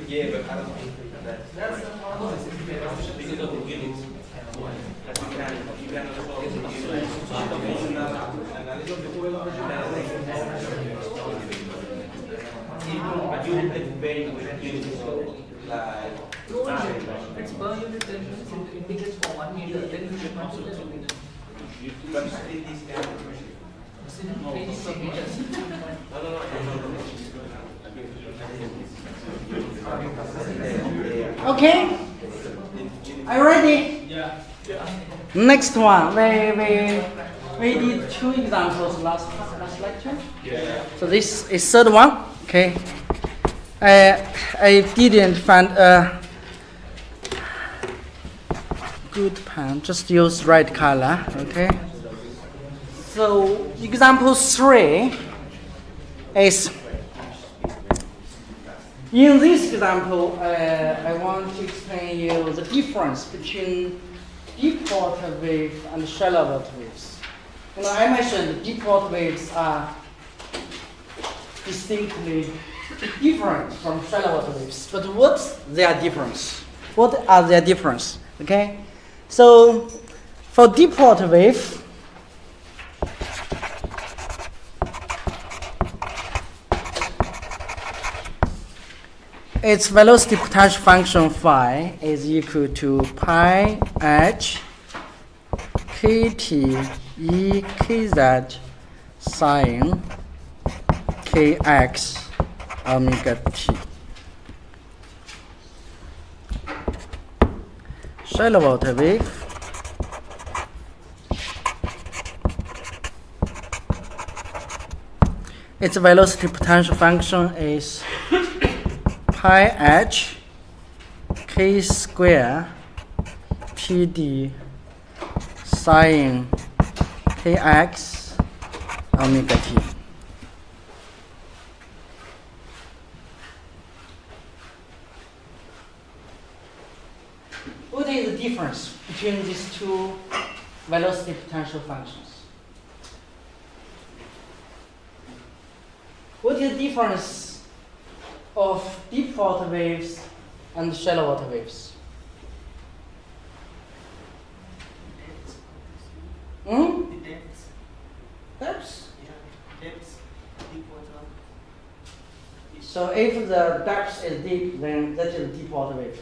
Yeah, but I don't think that that's because of the units. It's per unit tension, it indicates for 1 meter, then you should consider 2 meters. But still this kind of Kg per meter. Okay, are you ready? Yeah. Next one, we did 2 examples last lecture. yeah. So this is third one. Okay, I didn't find a good pen. Just use red color. Okay. So example 3 is. In this example, I want to explain you the difference between deep water wave and shallow water waves. You know, I mentioned deep water waves are distinctly different from shallow water waves. But what's their difference? What are their difference? Okay, so for deep water wave, its velocity potential function phi is equal to pi h kt e kz sine kx omega t. Shallow water wave its velocity potential function is pi h k square pd sine kx omega t. What is the difference between these two velocity potential functions? What is the difference of deep water waves and shallow water waves? Hmm? The depths. Depths? Yeah, depths. Deep water. So if the depth is deep, then that is a deep water wave.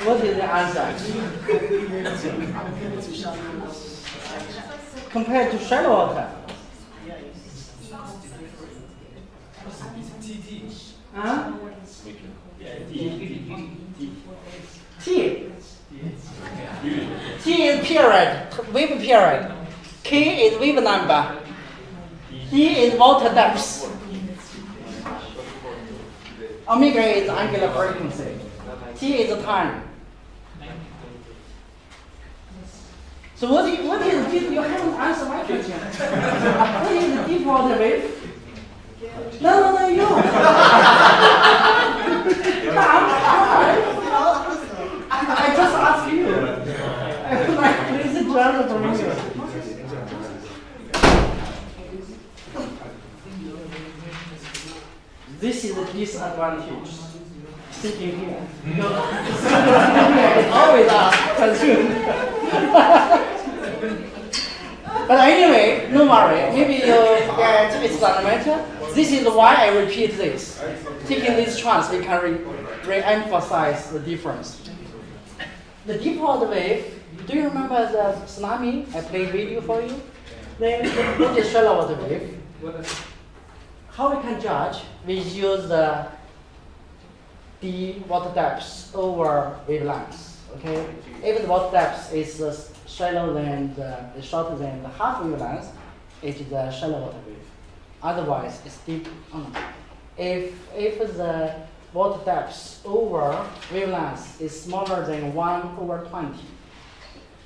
What is the answer? Compared to shallow water? Huh? T. T is period, wave period. K is wave number. D is water depth. Omega is angular frequency. T is the time. So what is deep? You haven't answered my question. What is the deep water wave? No, you. I just asked you. Please journal from you. This is a disadvantage. Sitting here. It's always consumed. But anyway, no worry. Maybe you forget it doesn't matter. This is why I repeat this. Taking this chance, we can re-emphasize the difference. The deep water wave, do you remember the tsunami? I played video for you. Then what is shallow water wave? How we can judge? We use the water depth over wavelength. Okay, if the water depth is shallow than shorter than the half wavelength, it is a shallow water wave. Otherwise, it's deep. If the water depth over wavelength is smaller than 1/20,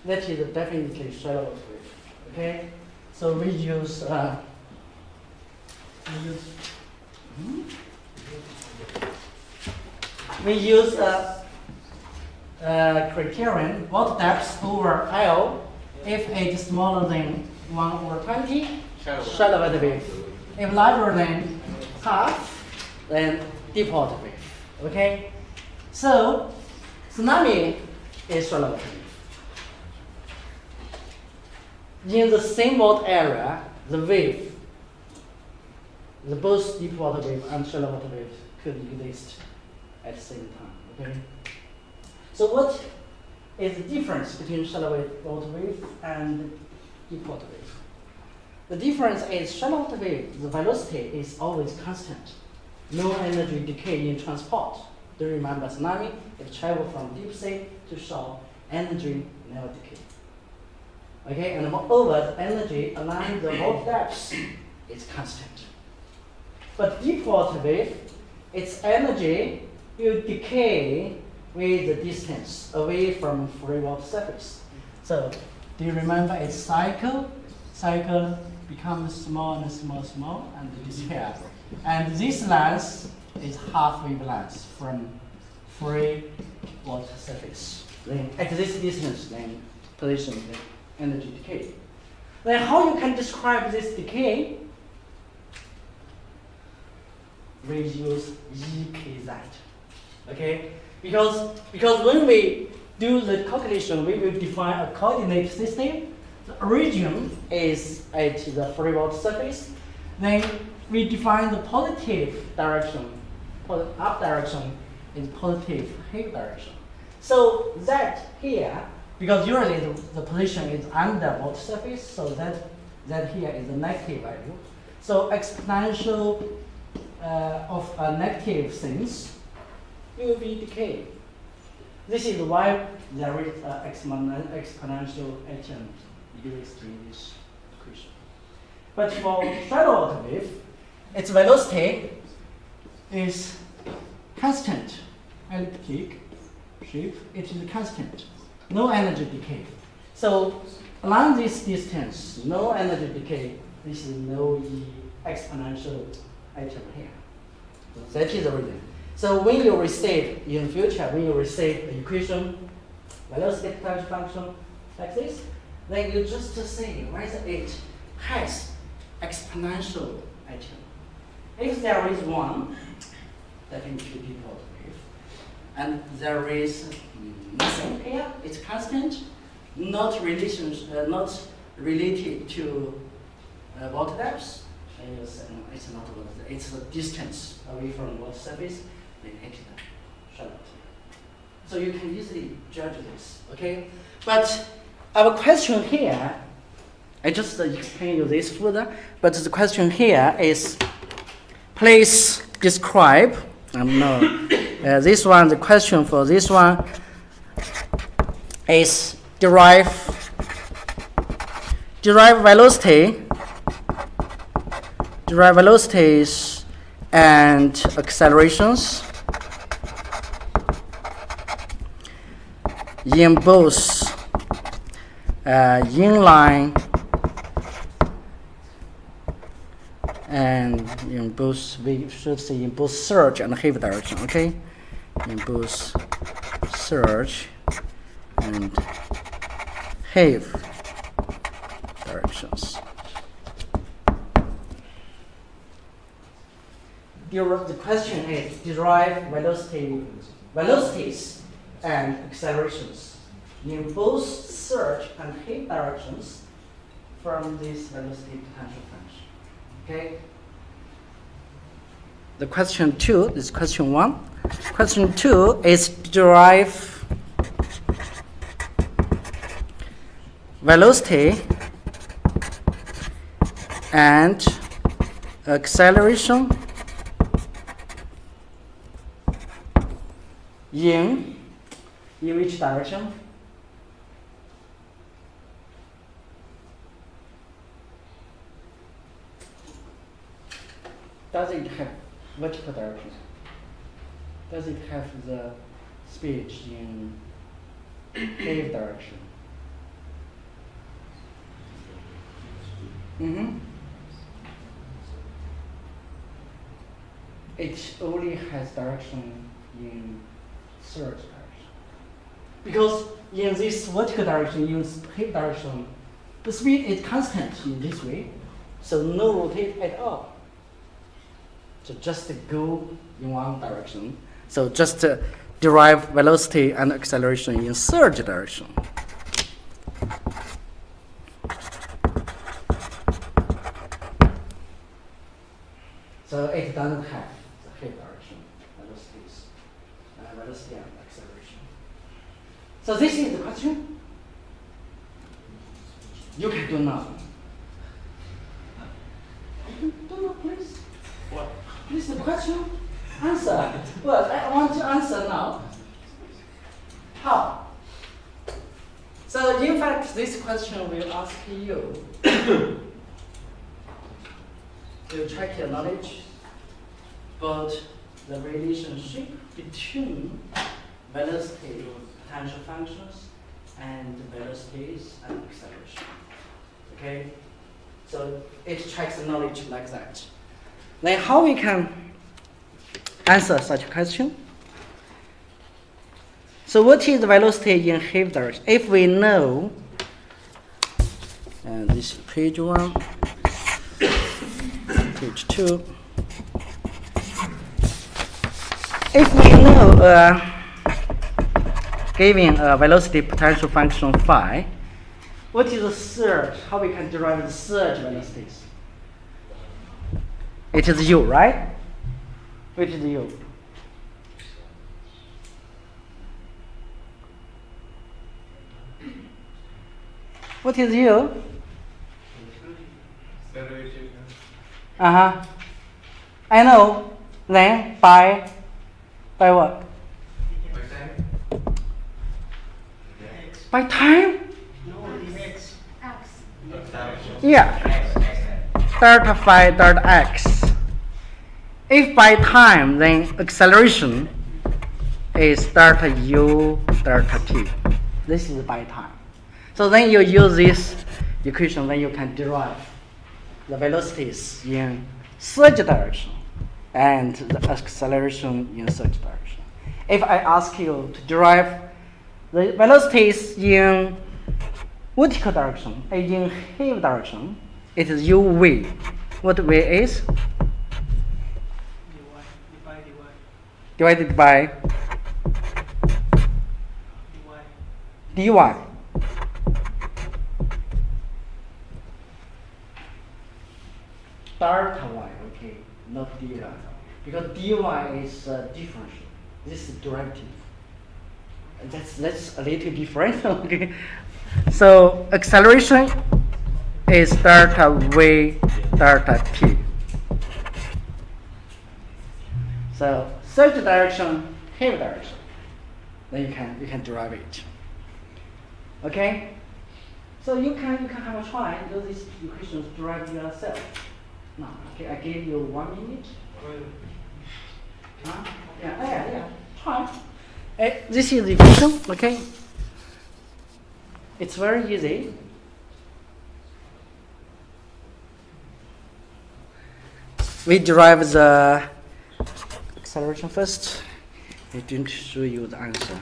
that is definitely shallow water wave. Okay, so we use. We use criterion water depth over L if it is smaller than 1/20 shallow water wave. If larger than half, then deep water wave. Okay? So, tsunami is shallow water wave. In the same water area, the wave, the both deep water wave and shallow water wave could exist at the same time. Okay? So what is the difference between shallow water wave and deep water wave? The difference is shallow water wave, the velocity is always constant. No energy decay in transport. Do you remember tsunami? It travels from deep sea to shore, energy never decay. Okay, and moreover, the energy along the water depths is constant. But deep water wave, its energy will decay with the distance away from free water surface. So, do you remember its cycle? Cycle becomes small and small and disappears. And this length is half wavelength from free water surface. Then at this distance, then position the energy decay. Then how you can describe this decay? We use EKZ. Okay? Because when we do the calculation, we will define a coordinate system. The origin is at the free water surface. Then we define the positive direction. Up direction is positive hill direction. So that here, because usually the position is under water surface, so that here is a negative value. So exponential of a negative things will be decay. This is why there is an exponential item used in this equation. But for shallow water wave, its velocity is constant, elliptic shape. It is constant, no energy decay. So along this distance, no energy decay. This is no exponential item here. So that is the reason. So when you receive in future, when you receive an equation, velocity potential function like this, then you just say whether it has exponential item. If there is one, that means deep water wave, and there is nothing here, it's constant, not related to water depths. And you say, no, it's not water depth, it's the distance away from water surface. Then it is shallow. So you can easily judge this, okay? But our question here, I just explain you this further, but the question here is, please describe, this one, the question for this one is derive velocities and accelerations in both inline and in both, we should say in both surge and heave direction, okay? In both surge and heave directions. The question is derive velocities and accelerations in both surge and heave directions from this velocity potential function. Okay? The question 2 is question 1. Question 2 is derive velocity and acceleration in which direction? Does it have vertical direction? Does it have the speed in heave direction? It only has direction in surge direction. Because in this vertical direction, in heave direction, the speed is constant in this way. So no rotate at all. So just go in one direction. So just derive velocity and acceleration in surge direction. So it doesn't have the phase direction, velocities, velocity and acceleration. So this is the question. You can do now. Do not please. What? This is the question. Answer. Well, I want to answer now. How? So in fact, this question will ask you to check your knowledge about the relationship between velocity, potential functions, and velocities and acceleration. Okay? So it checks the knowledge like that. Then how we can answer such a question? So what is the velocity in wave direction? If we know, and this is page 1, page 2. If we know given a velocity potential function phi, what is the surge? How we can derive the surge velocities? It is u, right? Which is u? What is u? I know. Then by what? By time? Yeah. Delta phi delta x. If by time, then acceleration is delta u delta t. This is by time. So then you use this equation, then you can derive the velocities in surge direction and the acceleration in surge direction. If I ask you to derive the velocities in vertical direction, in wave direction, it is uv. What v is? Divided by dy. Delta y, okay, not dy. Because dy is differential. This is derivative. That's a little different, okay? So acceleration is delta v delta t. So surge direction, wave direction. Then you can derive it. Okay? So you can have a try do these equations derive yourself. Now, okay, I gave you 1 minute. Yeah. Try. This is the equation, okay? It's very easy. We derive the acceleration first. I didn't show you the answer.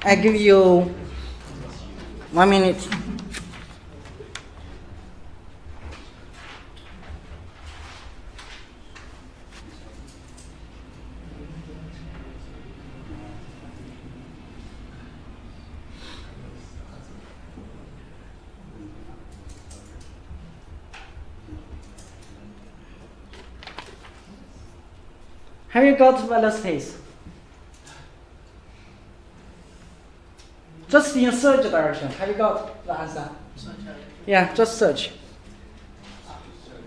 I give you 1 minute. Have you got velocities? Just in surge direction. Have you got the answer? Yeah, just search.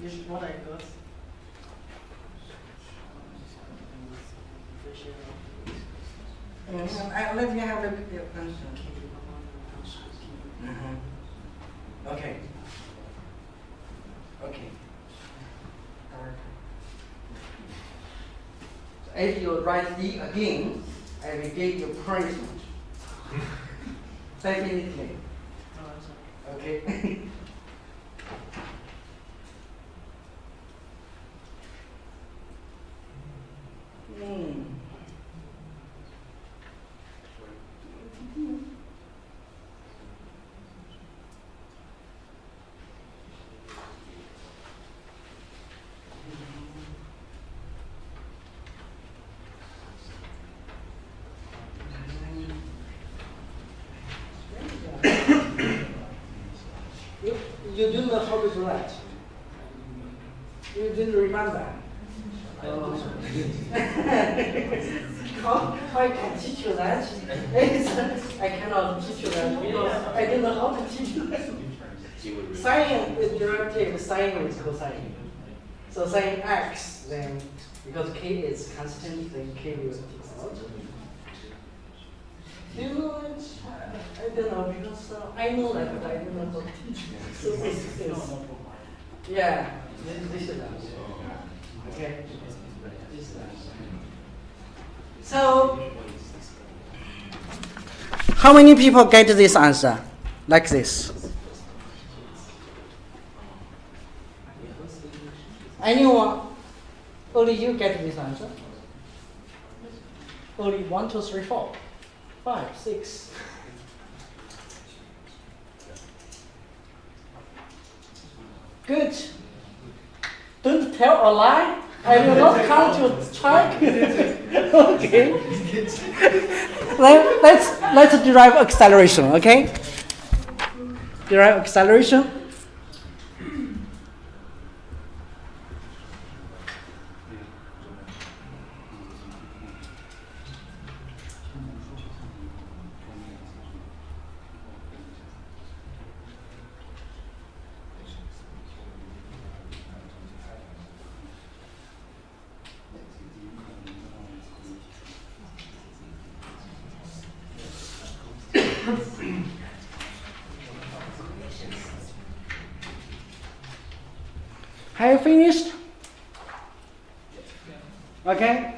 This is what I got. Let me have a look at your answer. Okay. Okay. If you write D again, I will give you punishment. Definitely. Okay. do that? You didn't remember. How I can teach you that? I cannot teach you that because I don't know how to teach you that. Sine is derivative, sine is cosine. So sine x, then because k is constant, then k will default. Do you know it? I don't know because I know that, but I don't know how to teach. So this is, yeah, this is that. Okay. This is that. So, how many people get this answer? Like this? Anyone? Only you get this answer? Only 1, 2, 3, 4, 5, 6. Good. Don't tell a lie. I will not come to check. Okay. Let's derive acceleration. Okay. Derive acceleration. Have you finished? Okay.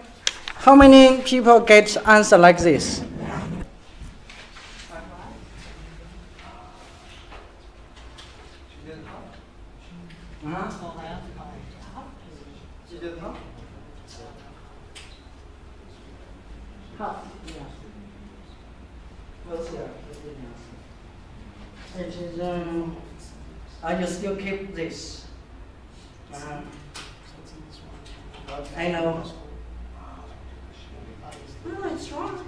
How many people get answer like this? Half. Yeah. What's here? It is. I just still keep this. I know. No, it's wrong.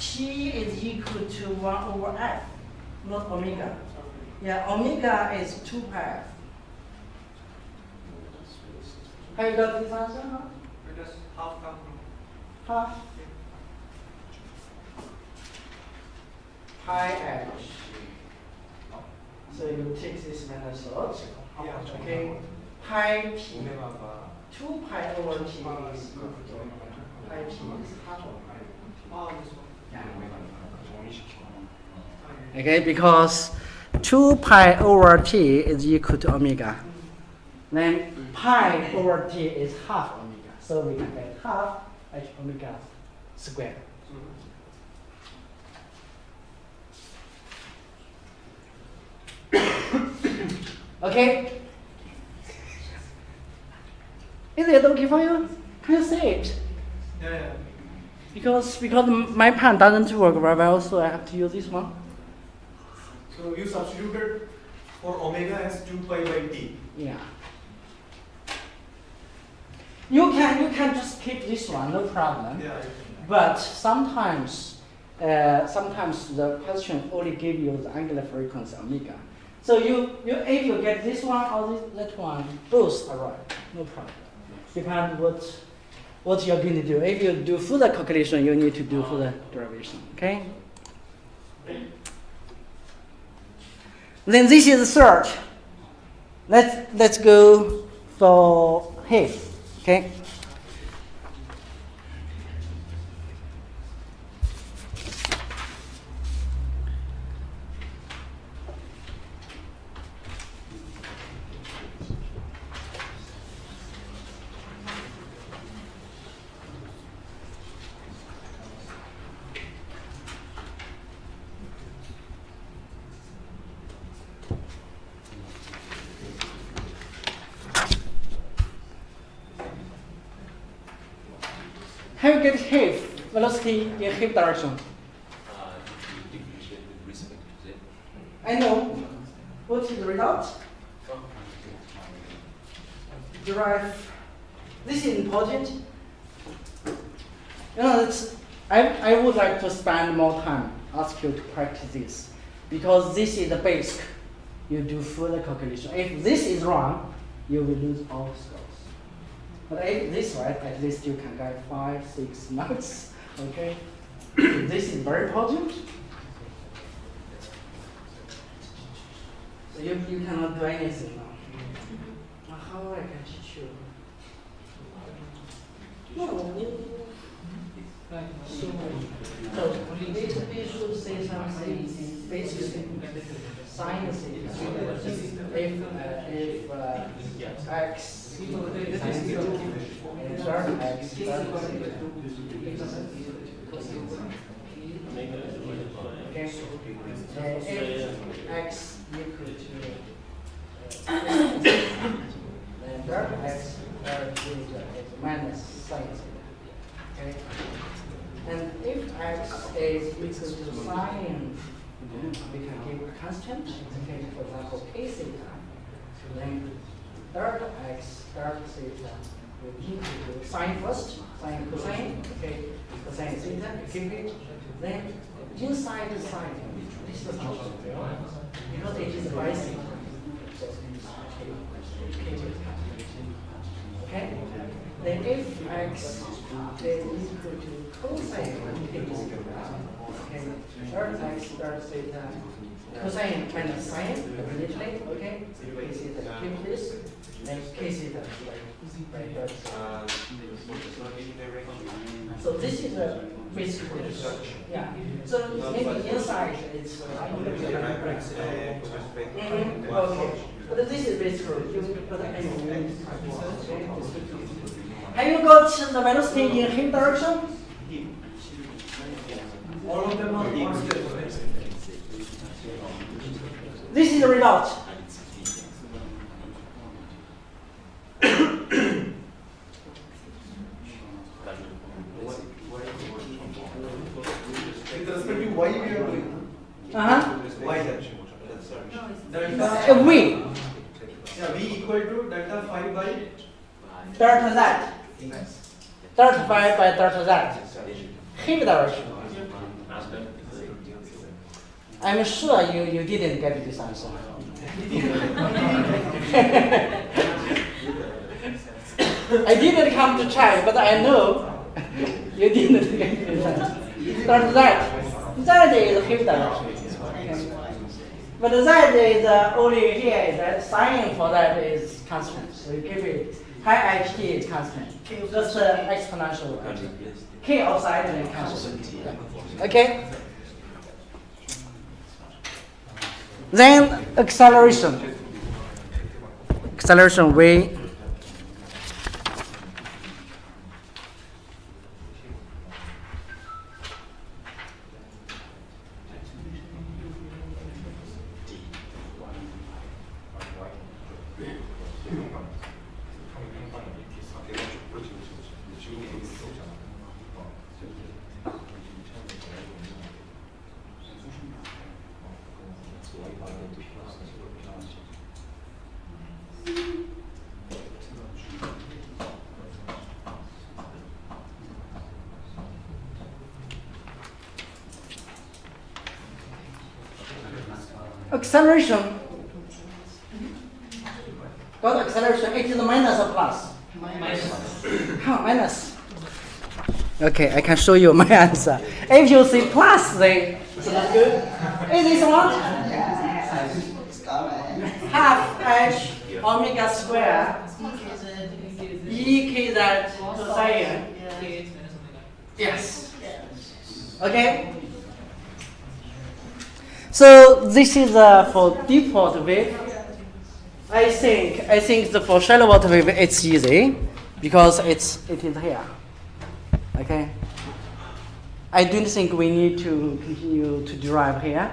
T is equal to 1 over f, not omega. Yeah, omega is 2 pi f. Have you got this answer? Huh? Where does half come from? Half. Pi h. So you take this method. Okay. Pi t. 2 pi over t is equal to pi t is half of pi. Oh, this one. Yeah. Okay, because 2 pi over t is equal to omega. Then pi over t is half omega. So we can get half h omega squared. Okay? Is it okay for you? Can you see it? Yeah. Because my pen doesn't work very well, so I have to use this one. So you substituted for omega as 2 pi by t. Yeah. You can just keep this one, no problem. Yeah. But sometimes the question only give you the angular frequency omega. So if you get this one or that one, both are right, no problem. Depends what you're going to do. If you do further calculation, you need to do further derivation. Okay. Then this is the third. Let's go for half. Okay. How you get half velocity in half direction? Differentiate with respect to z. I know. What is the result? Derive. This is important. You know, I would like to spend more time ask you to practice this because this is the basic you do further calculation. If this is wrong, you will lose all scores. But if this right, at least you can get 5-6 marks. Okay, this is very important. So you cannot do anything now. How I can teach you? No. So we should say something basic science. If x if x equal to then third x is minus sin theta. Okay? And if x is equal to sin, we can give a constant, okay, for example, k theta. Then third x, third theta will equal to sin first, sin cosine, okay, cosine theta, keep it. Then inside the sine, this is not because it is rising. Okay? Then if x is equal to cosine okay, third x, third theta, cosine minus sine, immediately, okay? K theta, keep this, then k theta, right, third. So this is a basic yeah. So maybe inside it's okay. But this is basic Have you got the velocity in hip direction? All of them are constant. This is the result. With respect to y, we are doing. Y delta. V. Yeah, v equal to delta 5 by Delta z. Delta 5 by delta z. Hip direction. I'm sure you didn't get this answer. I didn't come to check, but I know you didn't get this answer. Delta z. Z is hip direction. Okay. But z is only here is that sign for that is constant. So you give it high HT is constant. Just exponential. K outside is constant. Okay. Then acceleration. Acceleration V. Acceleration. Got acceleration. It is minus or plus? Minus. Minus. Okay, I can show you my answer. If you say plus, then it's not good. Is this what? Half h omega square e k z cosine. Yes. Okay. So this is for default wave. I think for shallow water wave it's easy because it is here. Okay. I don't think we need to continue to derive here.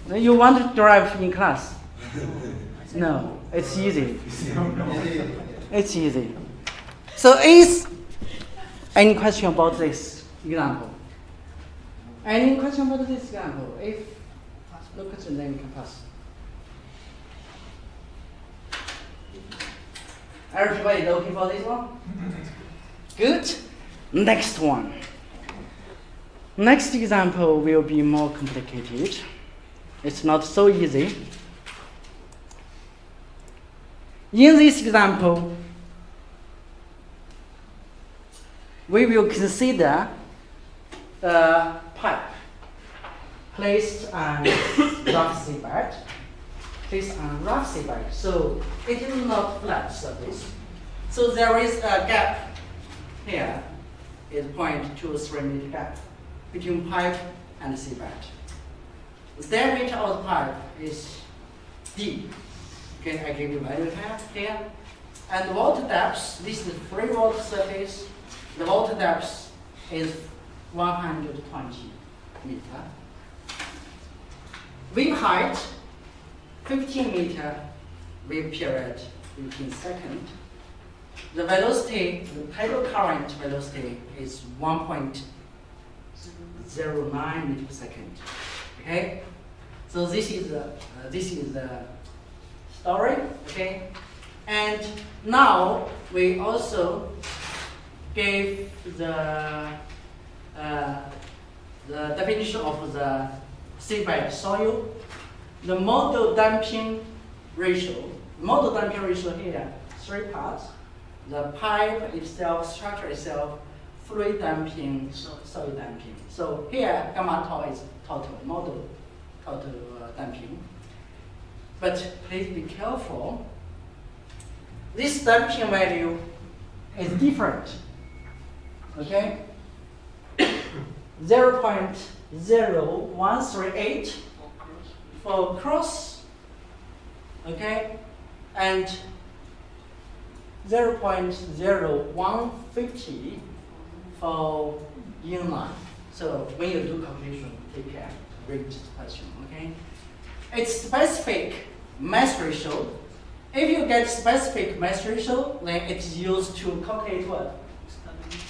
No. You want to derive in class? No, it's easy. It's easy. So is any question about this example? Any question about this example? If no question, then we can pass. Everybody looking for this one? Good. Next one. Next example will be more complicated. It's not so easy. In this example, we will consider a pipe placed on rough seabed. So it is not flat surface. So there is a gap here, is 0.23 meter gap between pipe and seabed. The diameter of the pipe is D. Okay, I give you value here. And the water depth, this is free water surface. The water depth is 120 meter. Wave height, 15 meter. Wave period, 15 seconds. The velocity, the tidal current velocity is 1.09 meter per second. Okay, so this is the story. Okay, and now we also gave the definition of the seabed soil. The model damping ratio. Model damping ratio here, 3 parts. The pipe itself, structure itself, fluid damping, soil damping. So here, gamma tau is total model, total damping. But please be careful. This damping value is different. Okay? 0.0138 for cross, okay, and 0.0150 for inline. So when you do calculation, take care, read this question, okay? It's specific mass ratio. If you get specific mass ratio, then it's used to calculate what?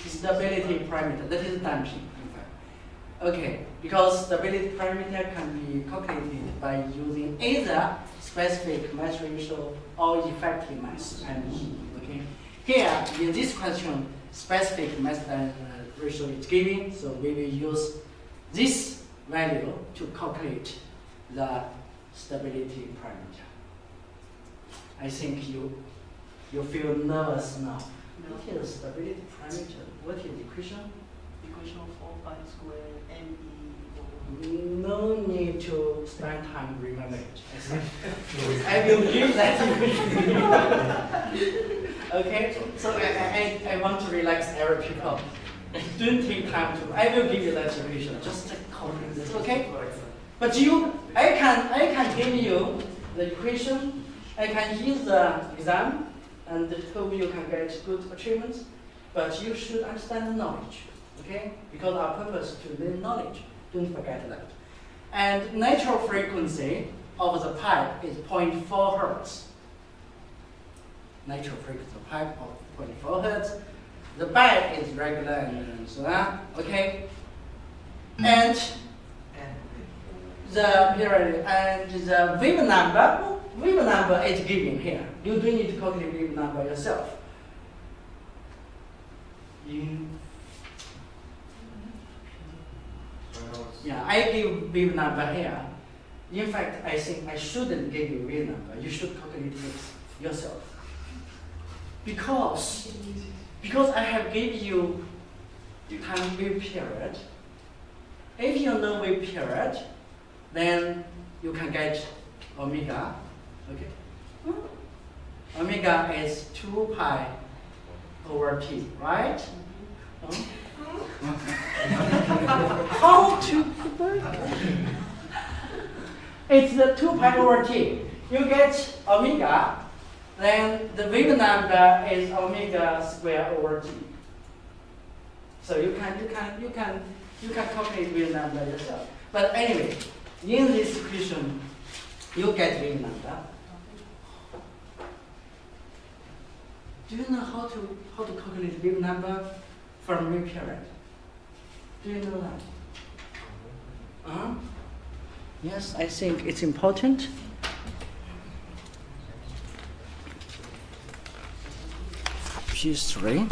Stability parameter. That is damping, in fact. Okay, because stability parameter can be calculated by using either specific mass ratio or effective mass and E. Okay. Here in this question, specific mass ratio is given, so we will use this value to calculate the stability parameter. I think you feel nervous now. What is stability parameter? What is equation? Equation of 4 pi square ME. No need to spend time remember it. I will give that equation. Okay, so I want to relax every people. Don't take time to. I will give you that equation. Just copy this, okay? But I can give you the equation. I can use the exam and hope you can get good achievements. But you should understand the knowledge, okay? Because our purpose is to learn knowledge. Don't forget that. And natural frequency of the pipe is 0.4 hertz. Natural frequency of pipe of 0.4 hertz. The bed is regular and so on, okay? And the period and the wave number is given here. You don't need to calculate wave number yourself. Yeah, I give wave number here. In fact, I think I shouldn't give you wave number. You should calculate it yourself. Because I have given you time wave period. If you know wave period, then you can get omega. Okay. Omega is 2 pi over t, right? How to it's the 2 pi over t. You get omega, then the wave number is omega square over t. So you can calculate wave number yourself. But anyway, in this equation, you get wave number. Do you know how to calculate wave number from wave period? Do you know that? Yes, I think it's important. P3.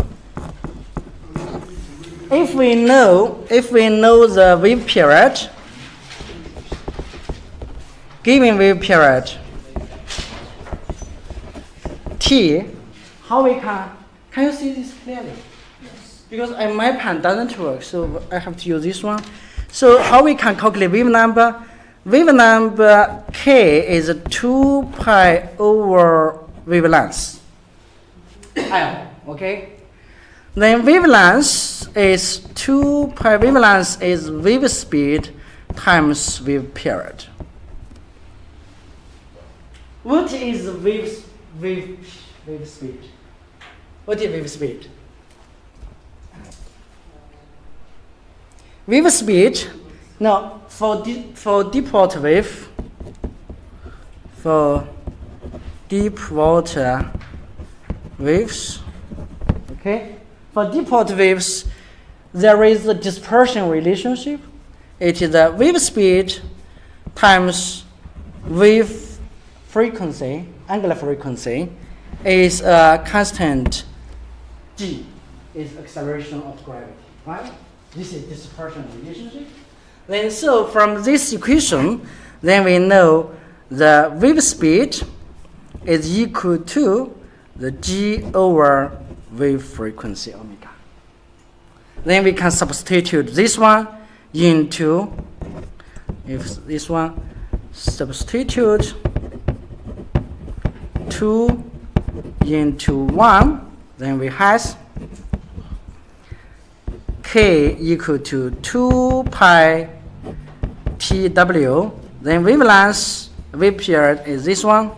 If we know the wave period, given wave period, t T, how we can you see this clearly? Yes. Because my pen doesn't work, so I have to use this one. So how we can calculate wave number? Wave number K is 2 pi over wavelength. Okay? Then wavelength is 2 pi, wavelength is wave speed times wave period. What is wave speed? What is wave speed? Wave speed, now for deep water wave, for deep water waves, okay? For deep water waves, there is a dispersion relationship. It is the wave speed times wave frequency, angular frequency, is a constant g, is acceleration of gravity, right? This is dispersion relationship. Then so from this equation, then we know the wave speed is equal to the g over wave frequency omega. Then we can substitute this one into, if this one substitute 2 into 1, then we have K equal to 2 pi TW. Then wavelength, wave period is this one.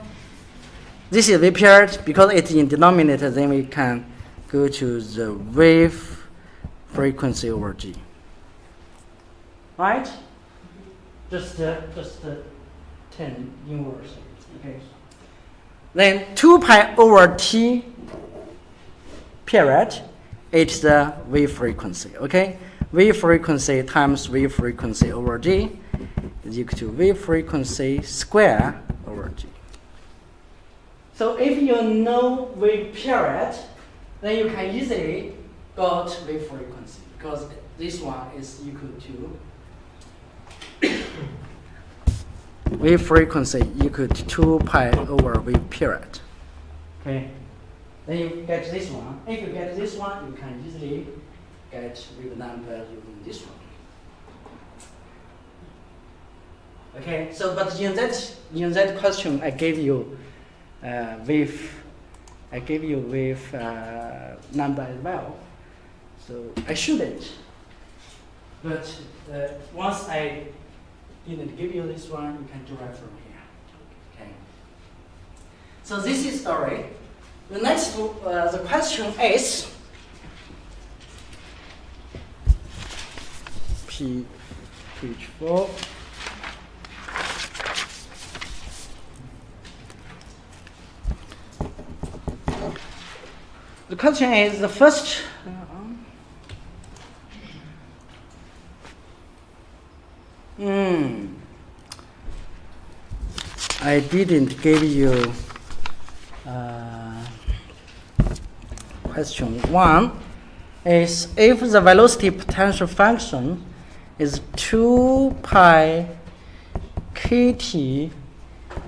This is wave period. Because it's in denominator, then we can go to the wave frequency over G. Right? Just 10 inverse. Okay. Then 2 pi over T period, it's the wave frequency, okay? Wave frequency times wave frequency over G is equal to wave frequency square over G. So if you know wave period, then you can easily got wave frequency, because this one is equal to wave frequency equal to 2 pi over wave period. Okay. Then you get this one. If you get this one, you can easily get wave number using this one. Okay. So, but in that question, I gave you wave number as well. So I shouldn't. But once I didn't give you this one, you can derive from here. Okay. So this is story. The next, the question is page 4. The question is the first. I didn't give you question 1 is if the velocity potential function is 2 pi kt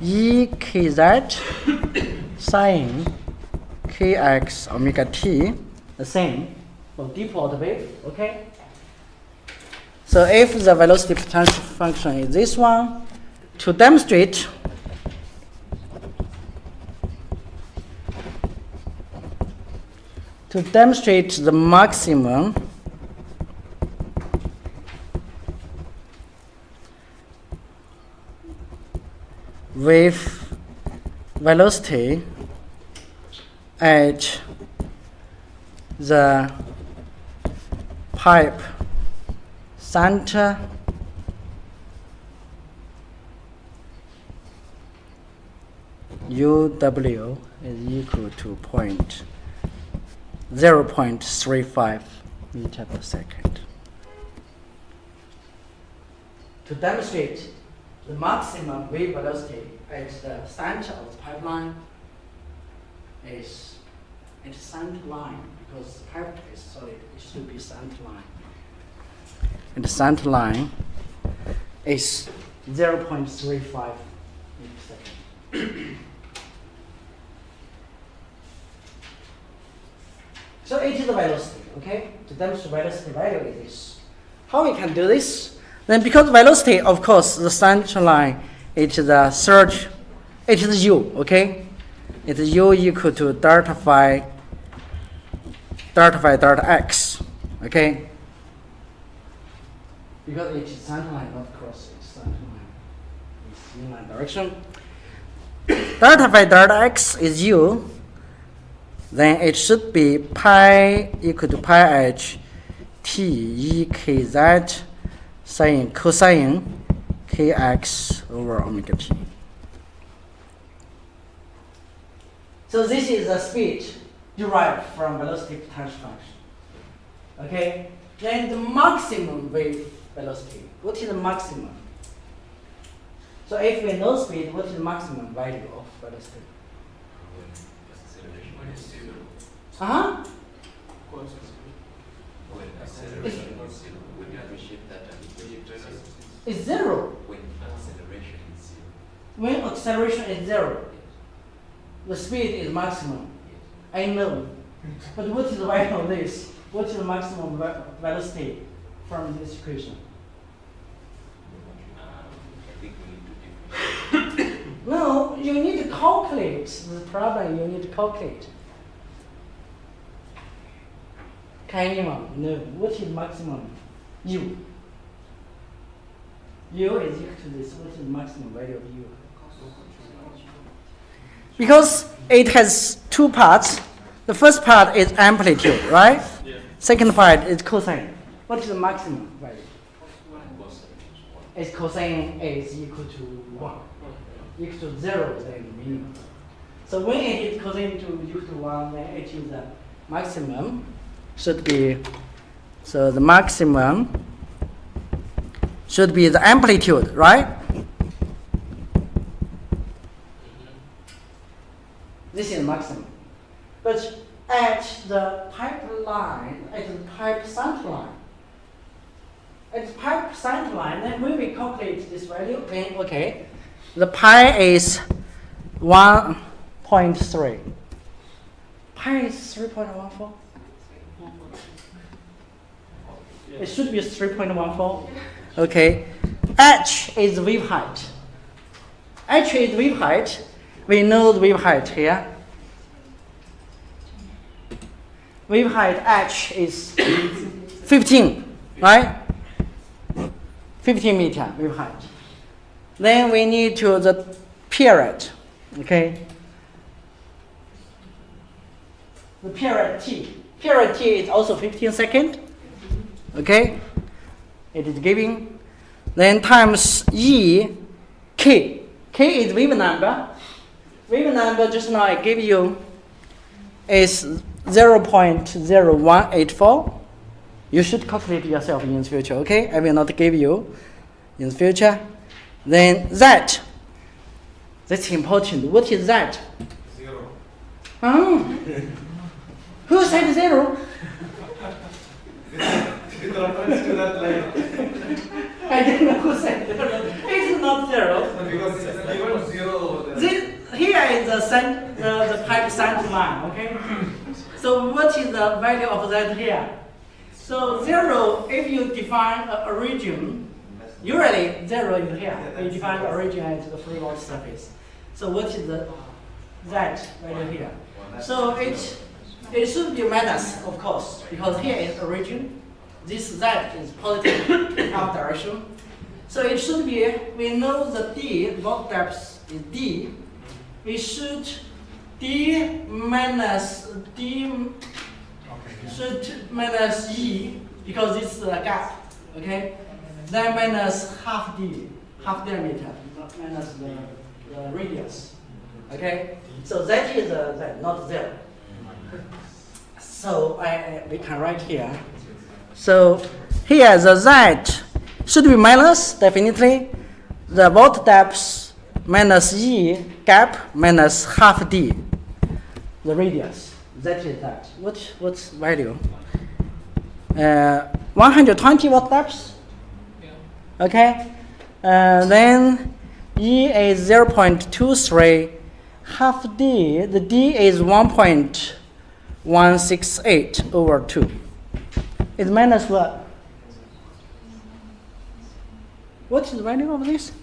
e kz sine kx omega t, the same for deep water wave, okay? So if the velocity potential function is this one, to demonstrate the maximum wave velocity at the pipe center UW is equal to 0.35 meter per second. To demonstrate the maximum wave velocity at the center of the pipeline is at center line, because the pipe is solid, it should be center line. And the center line is 0.35 meter per second. So it is the velocity, okay? To demonstrate velocity value is this. How we can do this? Then because velocity, of course, the standard line, it is the surge, it is u, okay? It is u equal to delta phi delta x, okay? Because it is standard line, not cross, it's standard line. It's in line direction. Delta phi delta x is u. Then it should be pi equal to pi h t e k z sin cosine kx over omega t. So this is the speed derived from velocity potential function. Okay? Then the maximum wave velocity. What is the maximum? So if we know speed, what is the maximum value of velocity? Uh-huh. It's zero. When acceleration is zero, the speed is maximum. I know. But what is the value of this? What is the maximum velocity from this equation? No, you need to calculate the problem. You need to calculate. Can anyone know what is maximum u? U is equal to this. What is the maximum value of u? Because it has two parts. The first part is amplitude, right? Yeah. Second part is cosine. What is the maximum value? It's cosine is equal to 1. Equal to 0, then minimum. So when it is cosine to equal to 1, then it is the maximum. Should be, so the maximum should be the amplitude, right? This is maximum. But at the pipeline, at the pipe center line, then when we calculate this value, then okay, the pi is 1.3. Pi is 3.14. It should be 3.14. Okay. H is wave height. H is wave height. We know the wave height here. Wave height H is 15, right? 15 meter wave height. Then we need to the period, okay? The period T. Period T is also 15 seconds. Okay, it is giving, then times E, K. K is wave number. Wave number just now I gave you is 0.0184. You should calculate yourself in the future, okay? I will not give you in the future. Then Z. That's important. What is that? 0. Who said 0? It refers to that line. I don't know who said 0. It's not 0. Because it's given 0 over there. Here is the pipe center line, okay? So what is the value of that here? So 0, if you define a origin, usually 0 is here. You define the origin as the free body surface. So what is the that value here? So it should be minus, of course, because here is origin. This z is positive up direction. So it should be, we know the d, bulk depth is d. We should d minus e, because this is a gap, okay? Then minus half d, half diameter, minus the radius, okay? So that is z, not 0. So we can write here. So here the z should be minus, definitely. The bulk depth minus e, gap minus half d, the radius. That is that. What's value? 120 watt depth. Yeah. Okay. Then e is 0.23, half d. The d is 1.4. 168 over 2. It's minus what? What is the value of this?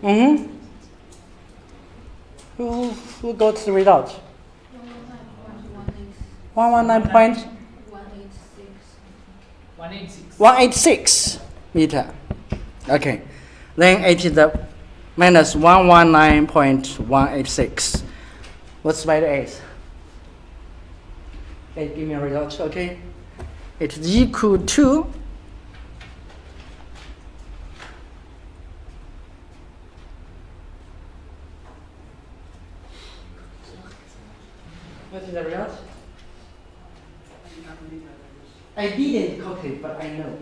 Mm-hmm. Who got the result? 119.186 186. meter. Okay. Then it is the minus 119.186. What's value is? Okay, give me a result, okay? It is equal to what is the result? I didn't calculate, but I know.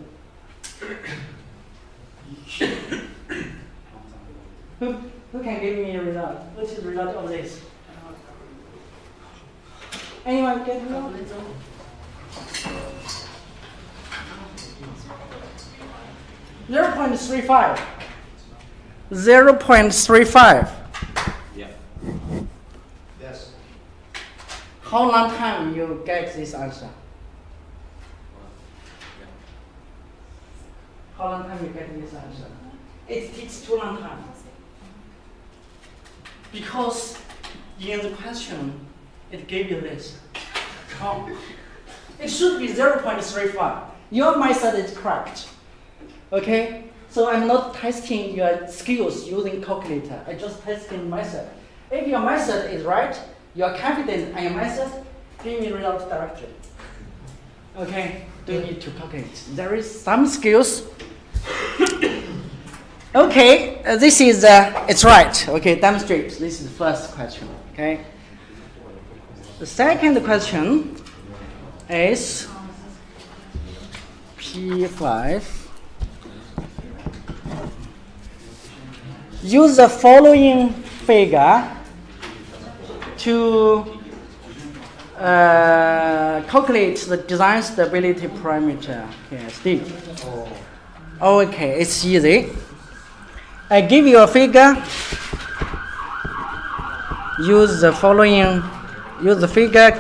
Who can give me a result? What is the result of this? Anyone get it? 0.35. 0.35. Yeah. Yes. How long time you get this answer? How long time you get this answer? It takes too long time. Because in the question, it gave you this. Oh. It should be 0.35. Your method is correct. Okay? So I'm not testing your skills using calculator. I just testing method. If your method is right, you are confident in your method, give me results directly. Okay? Don't need to calculate. There is some skills. Okay, this is, it's right. Okay, demonstrate. This is the first question. Okay? The second question is P5. Use the following figure to calculate the design stability parameter, KSD. Okay, it's easy. I give you a figure. Use the figure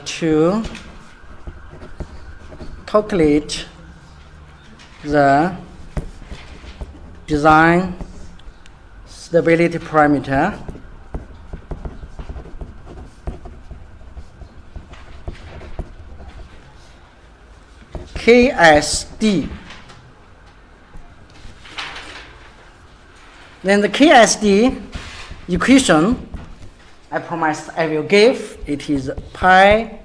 to calculate the design stability parameter KSD. Then the KSD equation, I promised I will give. It is pi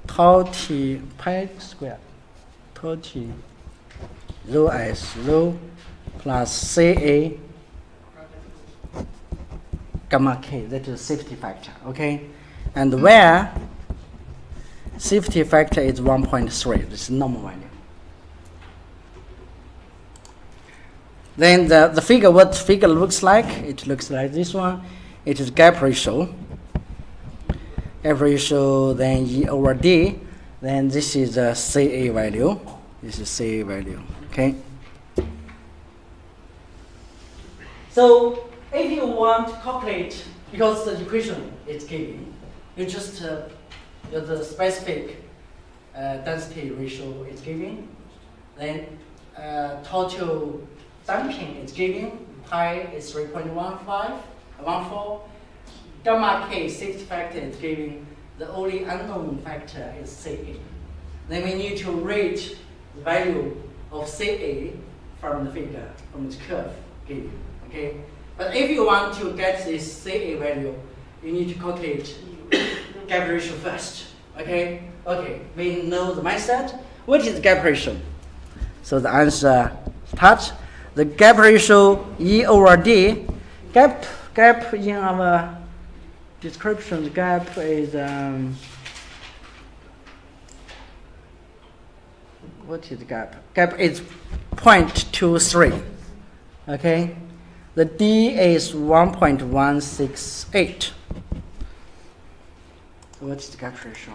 tau t pi square tau t rho s rho plus Ca gamma k. That is safety factor. Okay, and where safety factor is 1.3. This is normal value. Then the figure, what figure looks like? It looks like this one. It is gap ratio. Gap ratio, then E over D. Then this is the Ca value. This is Ca value. Okay. So if you want to calculate, because the equation is given, you just the specific density ratio is given. Then total damping is given. Pi is 3.14. Gamma k safety factor is given. The only unknown factor is Ca. Then we need to rate the value of Ca from the figure, from the curve given. Okay. But if you want to get this Ca value, you need to calculate gap ratio first. Okay. Okay. We know the method. What is the gap ratio? So the answer starts. The gap ratio E over D. Gap in our description. The gap is what is the gap? Gap is 0.23. Okay. The D is 1.168. What's the gap ratio?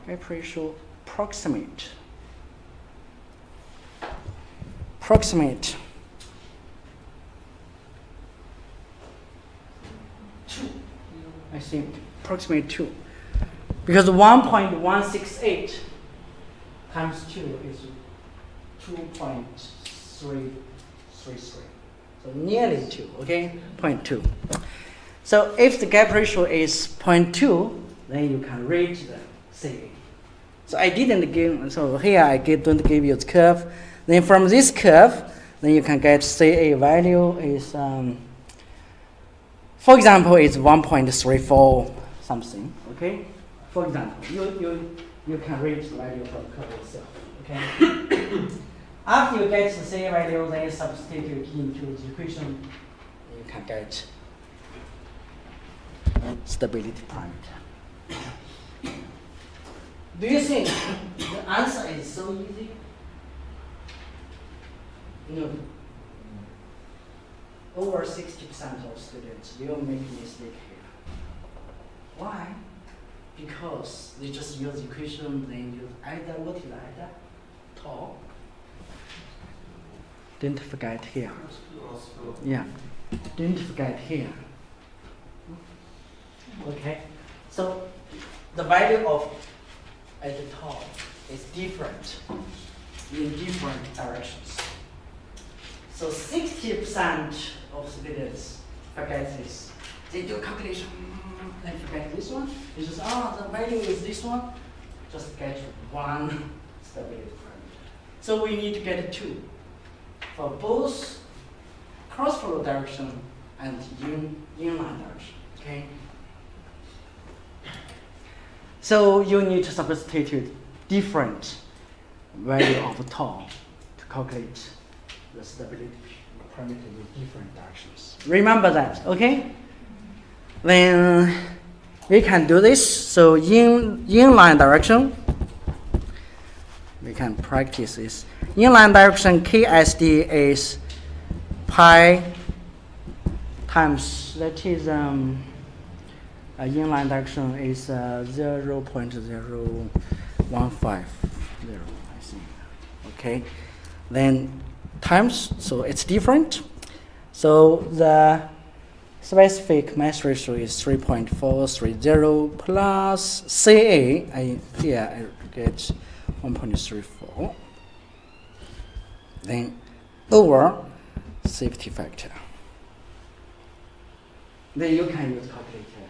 Gap ratio approximate approximate 2. I think approximate 2. Because 1.168 times 2 is 2.333. So nearly 2, okay? 0.2. So if the gap ratio is 0.2, then you can reach the CA. So I didn't give, so here I don't give you the curve. Then from this curve, then you can get CA value is, for example, it's 1.34 something, okay? For example, you can reach the value from the curve itself, okay? After you get the CA value, then you substitute into the equation, you can get stability parameter. Do you think the answer is so easy? No. Over 60% of students will make a mistake here. Why? Because they just use equation, then use either, what is either? Tau. Don't forget here. Yeah. Don't forget here. Okay. So the value of at the top is different in different directions. So 60% of students forget this. They do calculation, they forget this one. They just, the value is this one. Just get one stability parameter. So we need to get 2 for both cross-flow direction and inline direction. Okay. So you need to substitute different value of tau to calculate the stability parameter in different directions. Remember that, okay? Then we can do this. So in inline direction, we can practice this. Inline direction KSD is pi times, that is inline direction is 0.0150, I think. Okay, then times, so it's different. So the specific mass ratio is 3.430 plus CA. Here I get 1.34. Then over safety factor. Then you can use calculator.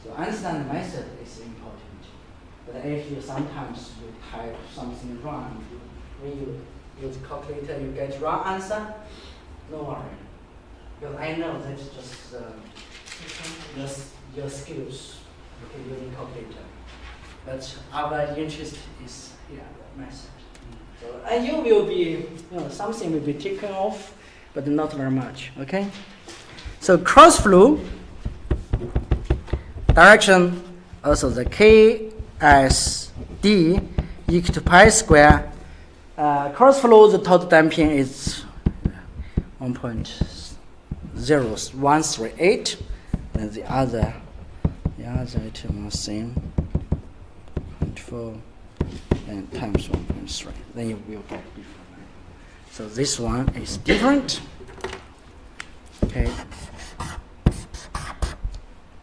So understand the method is important. But if you sometimes you type something wrong, when you use calculator you get wrong answer, no worry. Because I know that's just your skills, okay, using calculator. But our interest is here, the method. So, and you will be, something will be taken off, but not very much, okay? So cross flow direction, also the KSD equal to pi square. Cross flow, the total damping is 1.0138. Then the other item is same, 0.4 and times 1.3. Then you will get different. So this one is different. Okay.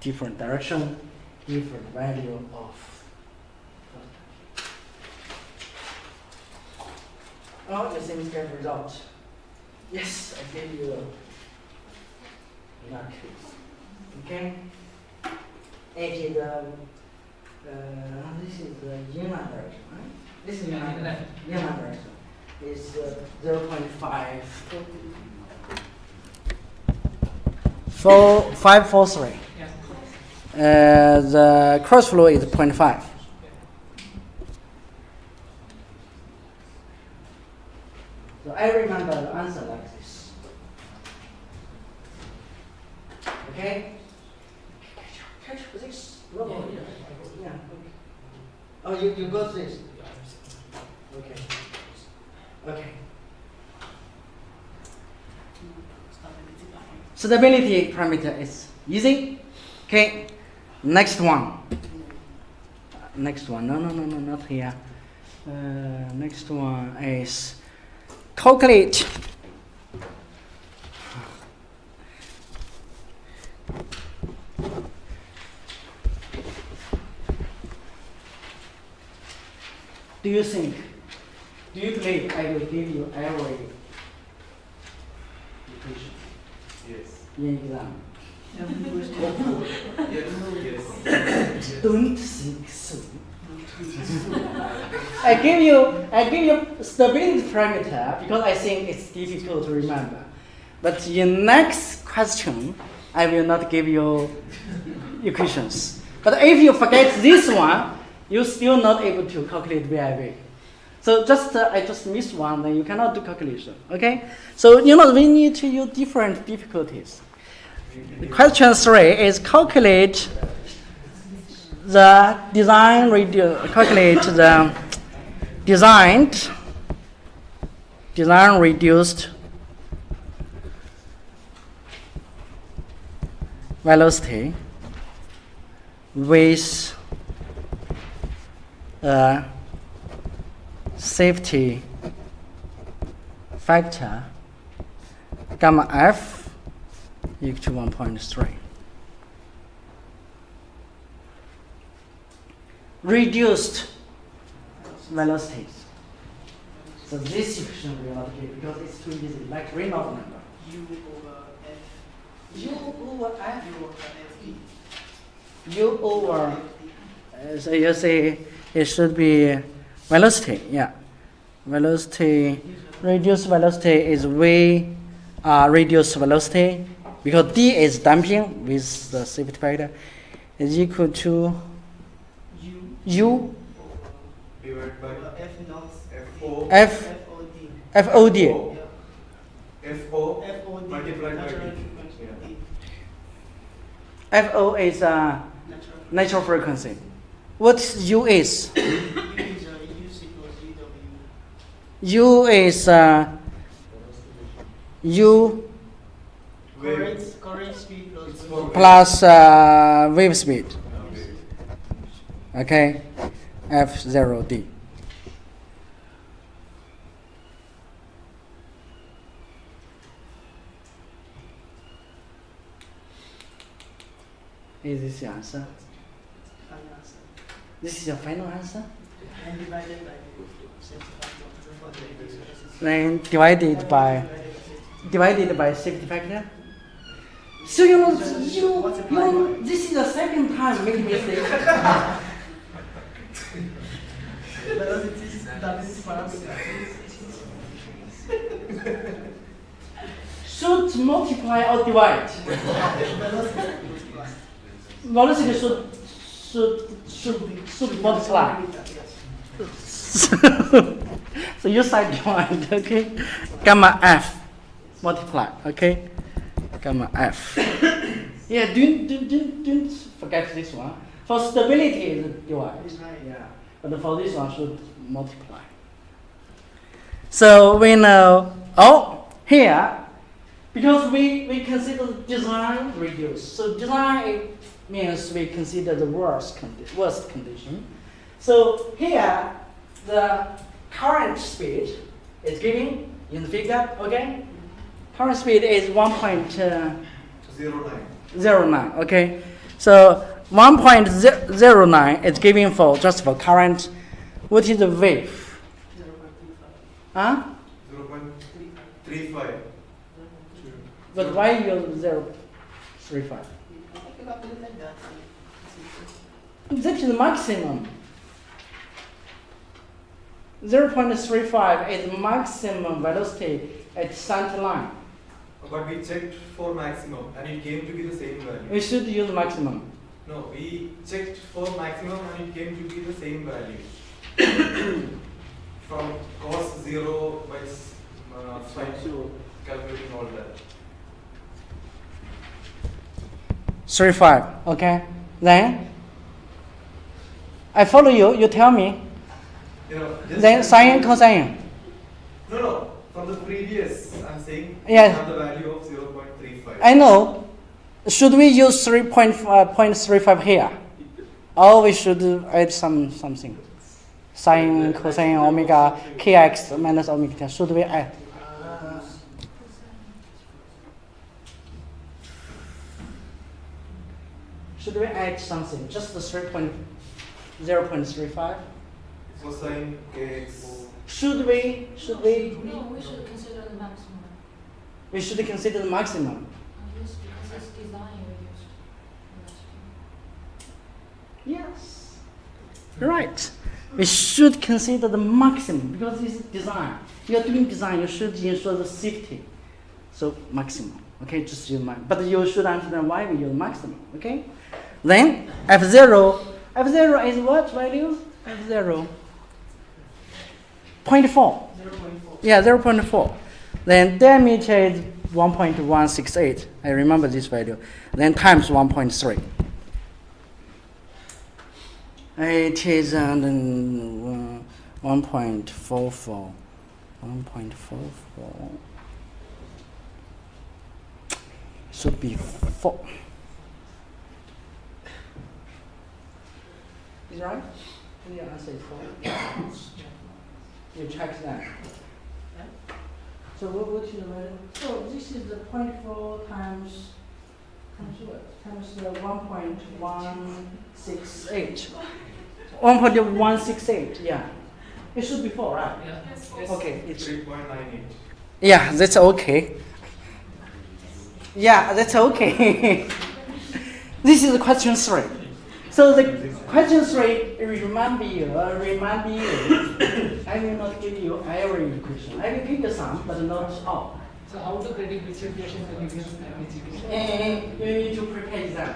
Different direction, different value of. Oh, the same kind of result. Yes, I gave you that case. Okay. It is this is the inline direction, right? This is inline direction. It's 0.5. 543. The cross flow is 0.5. So I remember the answer like this. Okay? Catch this? Yeah. Okay. Oh, you got this? Okay. Okay. Stability parameter is easy. Okay. Next one. Next one. No, not here. Next one is calculate. Do you believe I will give you every equation Yes. in exam? Yes. Don't think so. I give you stability parameter because I think it's difficult to remember. But in next question, I will not give you equations. But if you forget this one, you're still not able to calculate VIV. So I just missed one, then you cannot do calculation. Okay? So we need to use different difficulties. The question 3 is calculate the design reduced velocity with a safety factor gamma f equal to 1.3. Reduced velocities. So this equation will not give because it's too easy, like Reynolds number. U over F. U over F. U over F. U over. So you say it should be velocity. Yeah, velocity. Reduced velocity is V reduced velocity because D is damping with the safety factor is equal to U Divided by F naught FO. F FOD. FOD. FO FOD multiplied by natural D. frequency. FO is natural frequency. What U is? U is U equals GW. U is U Current speed It's plus for plus wave speed. Okay, F0D. Is this your answer? final answer. This is your final answer? And divided by 75 for the equation. Then divided by safety factor. So this is the second time making mistake. Should multiply or divide? Velocity should multiply. So you side divide, okay? Gamma F multiply, okay? Gamma F. Yeah, don't forget this one. For stability, is divide. Yeah, but for this one, should multiply. So we know, here, because we consider design reduced. So design means we consider the worst condition. So here, the current speed is given in the figure, okay? Current speed is 1.09, okay? So 1.09 is given just for current. What is the wave? 0.35. Huh? 0.35. But why use 0.35? That is the maximum. 0.35 is maximum velocity at center line. But we checked for maximum and it came to be the same value. We should use maximum. No, we checked for maximum and it came to be the same value. From cos 0 by sin calculating all that. 35, okay? Then I follow you. You tell me. Then sine, cosine. No. From the previous, I'm saying Yeah. we have the value of 0.35. I know. Should we use 3.35 here? or we should add something. Sine, cosine, omega, kx minus omega 10. Should we add? Should we add something? Just the 0.35? Cosine kx. Should we? No, we should consider the maximum. We should consider the maximum. Yes, because it's design we used. Yes. Right. We should consider the maximum because this is design. You are doing design, you should ensure the safety. So maximum. Okay, just use maximum. But you should understand why we use maximum. Okay? Then F0 is what value? F0. 0.4. Yeah, 0.4. Then diameter is 1.168. I remember this value. Then times 1.3. It is 1.44. 1.44. Should be 4. Is right? The answer is 4. You check that. So what is the value? So this is the 0.4 times what? Times the 1.168. 1.168, yeah. It should be 4, right? Yeah. Okay, it's 3.98. yeah, that's okay. Yeah, that's okay. This is question 3. So the question 3 remind you. I will not give you every equation. I will give you some, but not all. So how to predict which equation will you use and which equation? You need to prepare exam.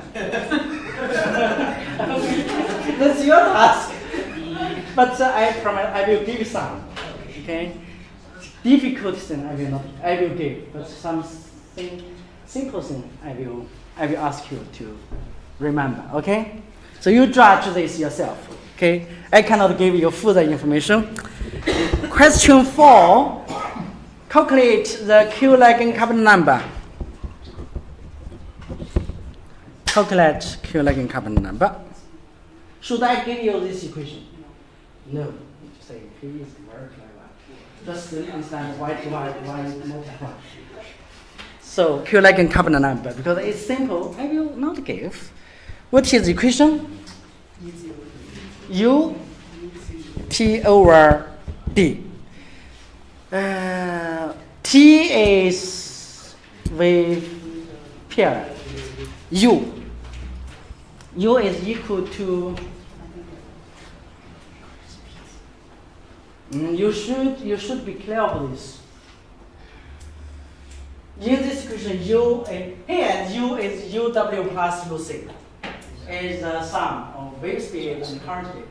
That's your task. But I promise I will give some. Okay. Difficult thing I will give, but something simple thing I will ask you to remember. Okay. So you judge this yourself. Okay. I cannot give you further information. Question 4. Calculate the Q-lagging carbon number. Calculate Q-lagging carbon number. Should I give you this equation? No. Say P is very clever. Just understand why multiply. So Q-lagging carbon number, because it's simple, I will not give. What is the equation? U T over D. T is with pair. U is equal to. You should be clear of this. In this equation, U is UW plus UC. Is the sum of wave speed and current speed.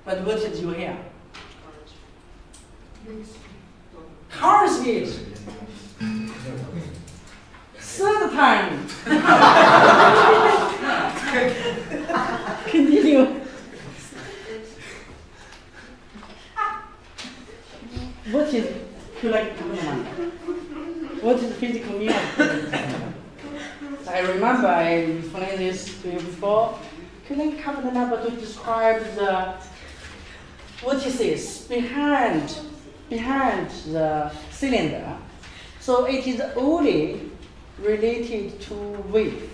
But what is U here? Current speed. Third time. Continue. What is Q-like number? What is the physical meaning of Q-like number? I remember I explained this to you before. Q-like carbon number to describe the what is this behind the cylinder. So it is only related to wave.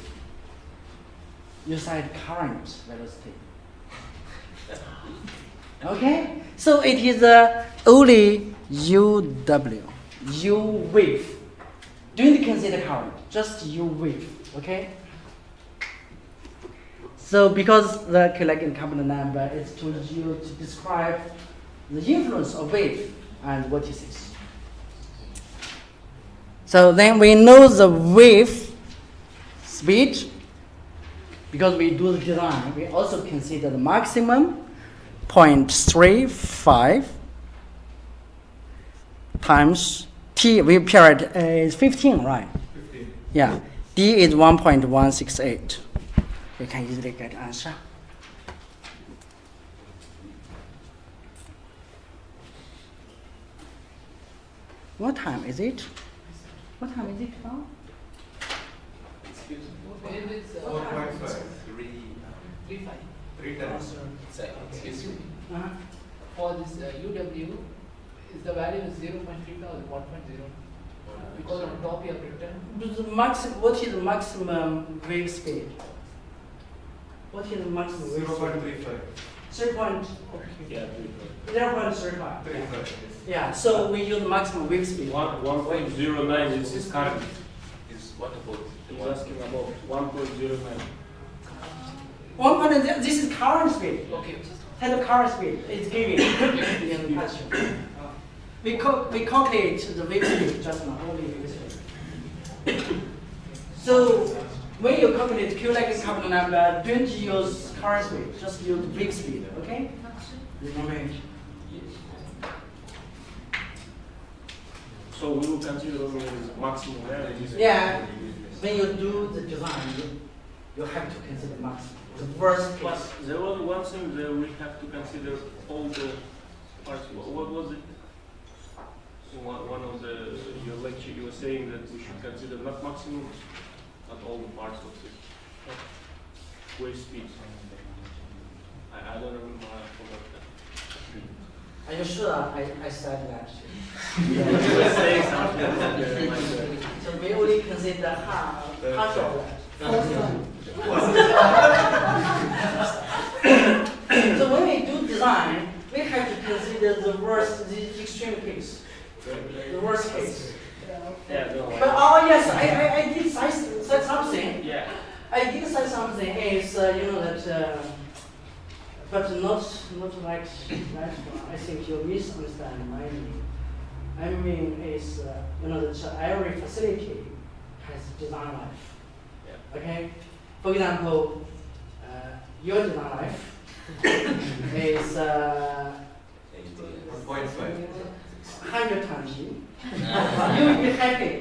You said current velocity. Okay? So it is only UW, U wave. Don't consider current, just U wave. Okay? So because the Q-like carbon number is to use to describe the influence of wave and what is this. So then we know the wave speed. Because we do the design, we also consider the maximum 0.35 times T wave period is 15, right? 15. Yeah. D is 1.168. We can easily get answer. What time is it? What time is it now? Excuse me. It's 4.5. 3.5. 310. Seconds. Uh-huh. For this UW, is the value is 0.3 or 1.0? Because on top you have written. What is the maximum wave speed? What is the maximum wave speed? 0.35. 0.35. 35. Yeah, so we use maximum wave speed. 1.09 is current. Is what about the He's one? asking about 1.09. This is current speed. Okay. And the current speed is given in the question. We calculate the wave speed just now, only wave speed. So when you calculate Q like carbon number, don't use current speed, just use wave speed, okay? Remember. So we will consider only as maximum value. Yeah, when you do the design, you have to consider maximum. The worst But case. there was one thing that we have to consider all the parts. What was it? One of your lecture, you were saying that we should consider not maximum, not all the parts of it. Wave speed. I don't remember. I forgot that. Are you sure I said that? You were saying something like that. So we only consider half of that. So when we do design, we have to consider the extreme case, the worst case. Yeah, no. But oh yes, I did say something. Yeah. I did say something is you know that, but not like that one. I think you misunderstand my meaning. I mean is you know that every facility has design life. Yeah. Okay. For example, your design life is 1.5. 120. You will be happy.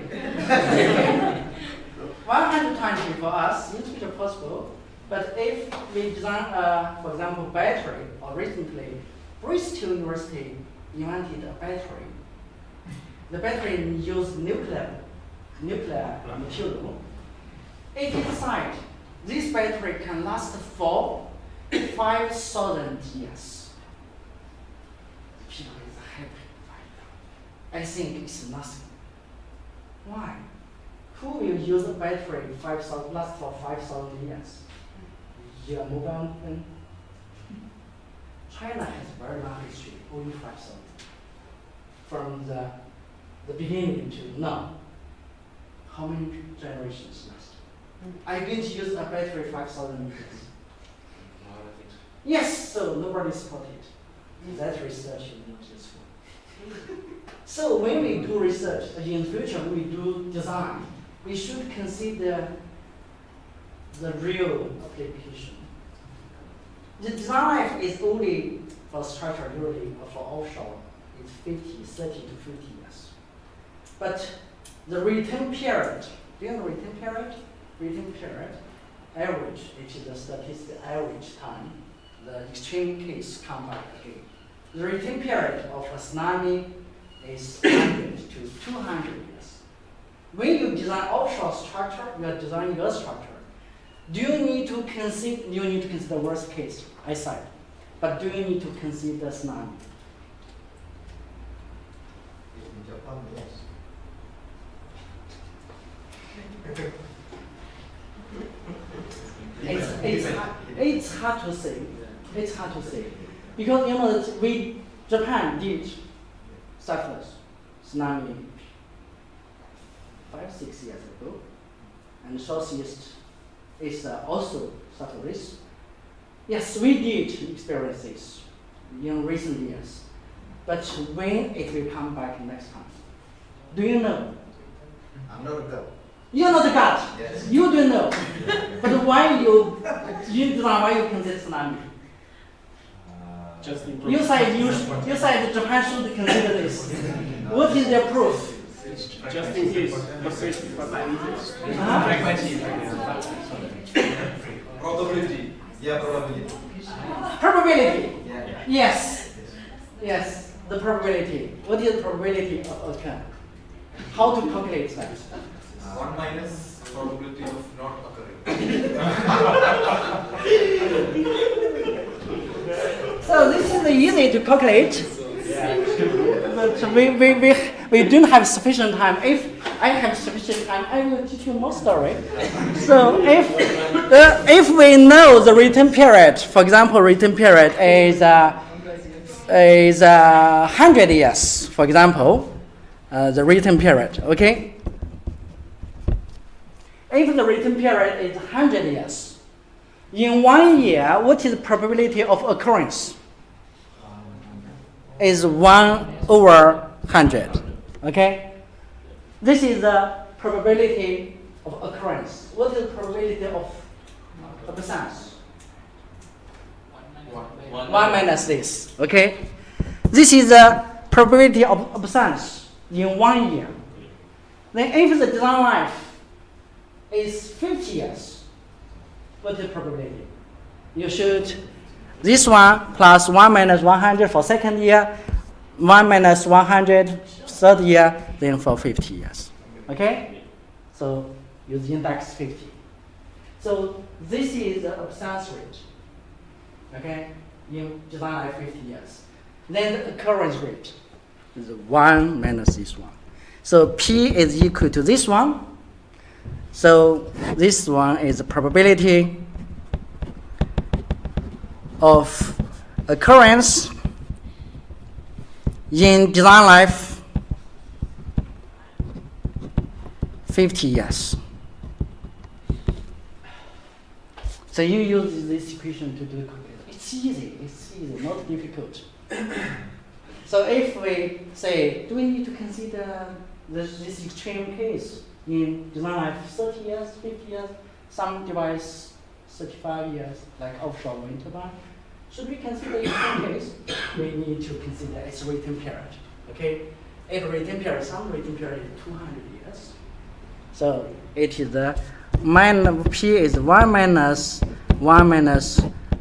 120 for us is future possible, but if we design, for example, battery, or recently, Bristol University invented a battery. The battery uses nuclear material. It is inside. This battery can last for 5,000 years. People is happy. I think it's nothing. Why? Who will use a battery last for 5,000 years? Your mobile phone. China has very long history, only 5,000. From the beginning to now. How many generations last? I didn't use a battery 5,000 years. Yes, so nobody supported it. That research is not useful. So when we do research, in the future when we do design, we should consider the real application. The design life is only for structure usually or for offshore, it's 30 to 50 years. But the return period, do you know return period? Return period, average, which is the statistical average time, the extreme case come back again. The return period of a tsunami is 100 to 200 years. When you design offshore structure, you are designing your structure. Do you need to consider worst case, I said, but do you need to consider tsunami? In Japan, yes. It's hard to say. It's hard to say. Because you know that Japan did suffer tsunami 5-6 years ago, and Southeast is also suffer this. Yes, we did experience this in recent years, but when it will come back next time? Do you know? I'm not a girl. You know the God. Yes. You do know. But why you don't know why you consider tsunami? Just You said Japan should consider this. What is their proof? just in case. For safety. Probability. Yeah, probability. Probability. Yeah. Yes. Yes. The probability. What is the probability of occur? How to calculate that? 1 minus probability of not occurring. easy to calculate. But we don't have sufficient time. If I have sufficient time, I will teach you more story. So if we know the return period, for example, return period is 100 years, for example, the return period, okay? If the return period is 100 years, in 1 year, what is the probability of occurrence? Is 1/100, okay? This is the probability of occurrence. What is the probability of absence? 1 minus this, okay? This is the probability of absence in 1 year. Then if the design life is 50 years, what is the probability? You should, this one plus 1 minus 100 for second year, 1 minus 100 third year, then for 50 years, okay? So use index 50. So this is the absence rate, okay? In design life 50 years. Then the occurrence rate is 1 minus this one. So P is equal to this one. So this one is the probability of occurrence in design life 50 years. So you use this equation to do calculation. It's easy, not difficult. So if we say, do we need to consider this extreme case in design life 30 years, 50 years, some device 35 years, like offshore wind turbine? Should we consider extreme case? We need to consider its return period. Okay? If return period, some return period is 200 years. So it is the P is 1 minus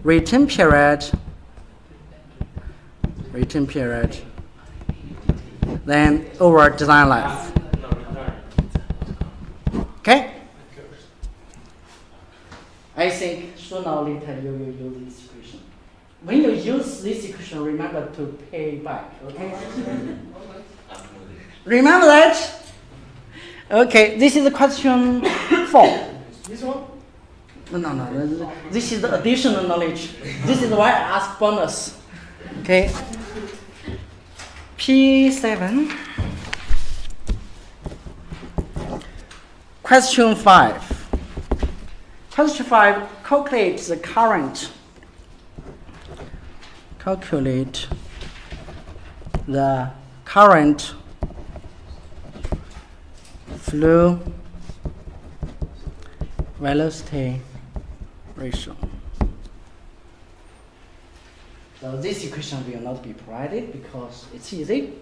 return period, then over design life. Okay? I think sooner or later you will use this equation. When you use this equation, remember to pay back. Okay? Remember that? Okay, this is question 4. This one? No. This is the additional knowledge. This is why I ask bonus. Okay. P7. Question 5. Question 5, calculate the current. Calculate the current flow velocity ratio. So this equation will not be provided because it's easy.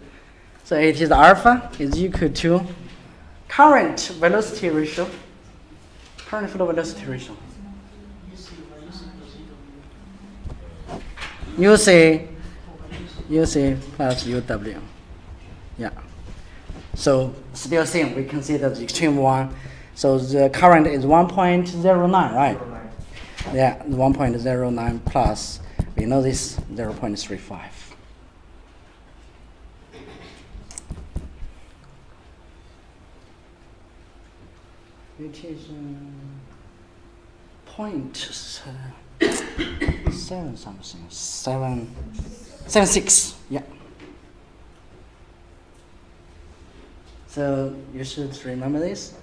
So it is alpha is equal to current velocity ratio, current flow velocity ratio. UC plus UW. Yeah. So still same, we consider the extreme one. So the current is 1.09, right? Yeah, 1.09 plus, we know this, 0.35. It is 0.7 something, 7.6, yeah. So you should remember this.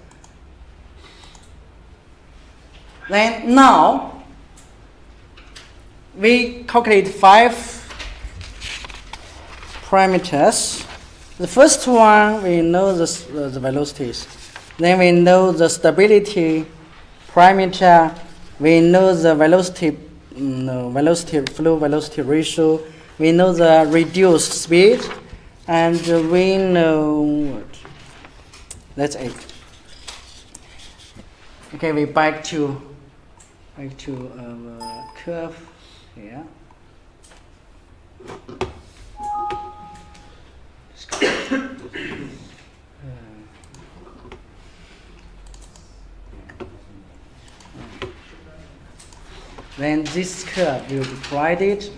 Then now we calculate 5 parameters. The first one we know the velocities. Then we know the stability parameter. We know the flow velocity ratio. We know the reduced speed, and we know what? That's it. Okay, we back to curve here. Then this curve will be provided.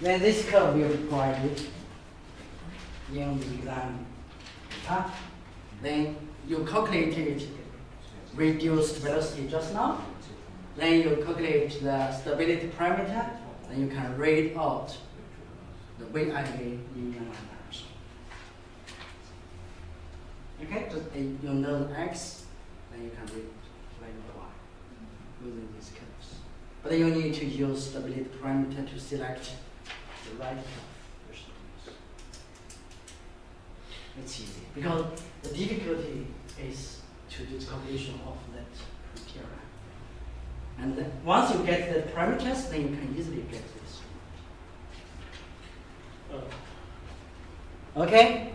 Then this curve will be provided in the exam. Then you calculated reduced velocity just now. Then you calculate the stability parameter. Then you can read out the VIV in inline direction. Okay, just you know the x, then you can read value of y using these curves. But then you need to use stability parameter to select the right curve. It's easy because the difficulty is to do the calculation of that criteria. And then once you get the parameters, then you can easily get this. Okay.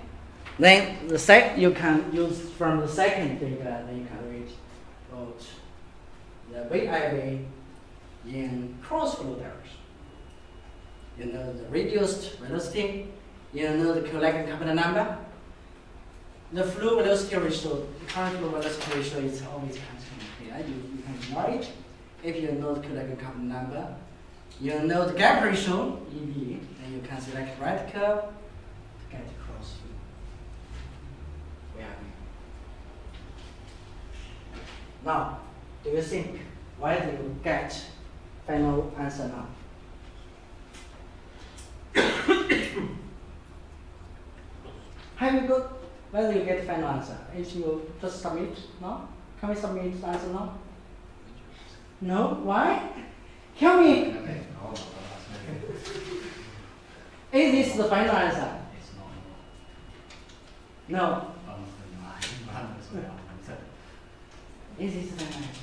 Then the you can use from the second figure. Then you can read out the VIV in cross flow direction. You know the reduced velocity. You know the collecting capital number. The flow velocity ratio, the current flow velocity ratio is always constant here. You can ignore it. If you know the collecting capital number, you know the gap ratio, EV, then you can select right curve to get cross flow. Now, do you think why do you get final answer now? Have you got whether you get final answer? If you just submit, no? Can we submit the answer now? No? Why? Tell me. Is this the final answer? No. Is this the final answer?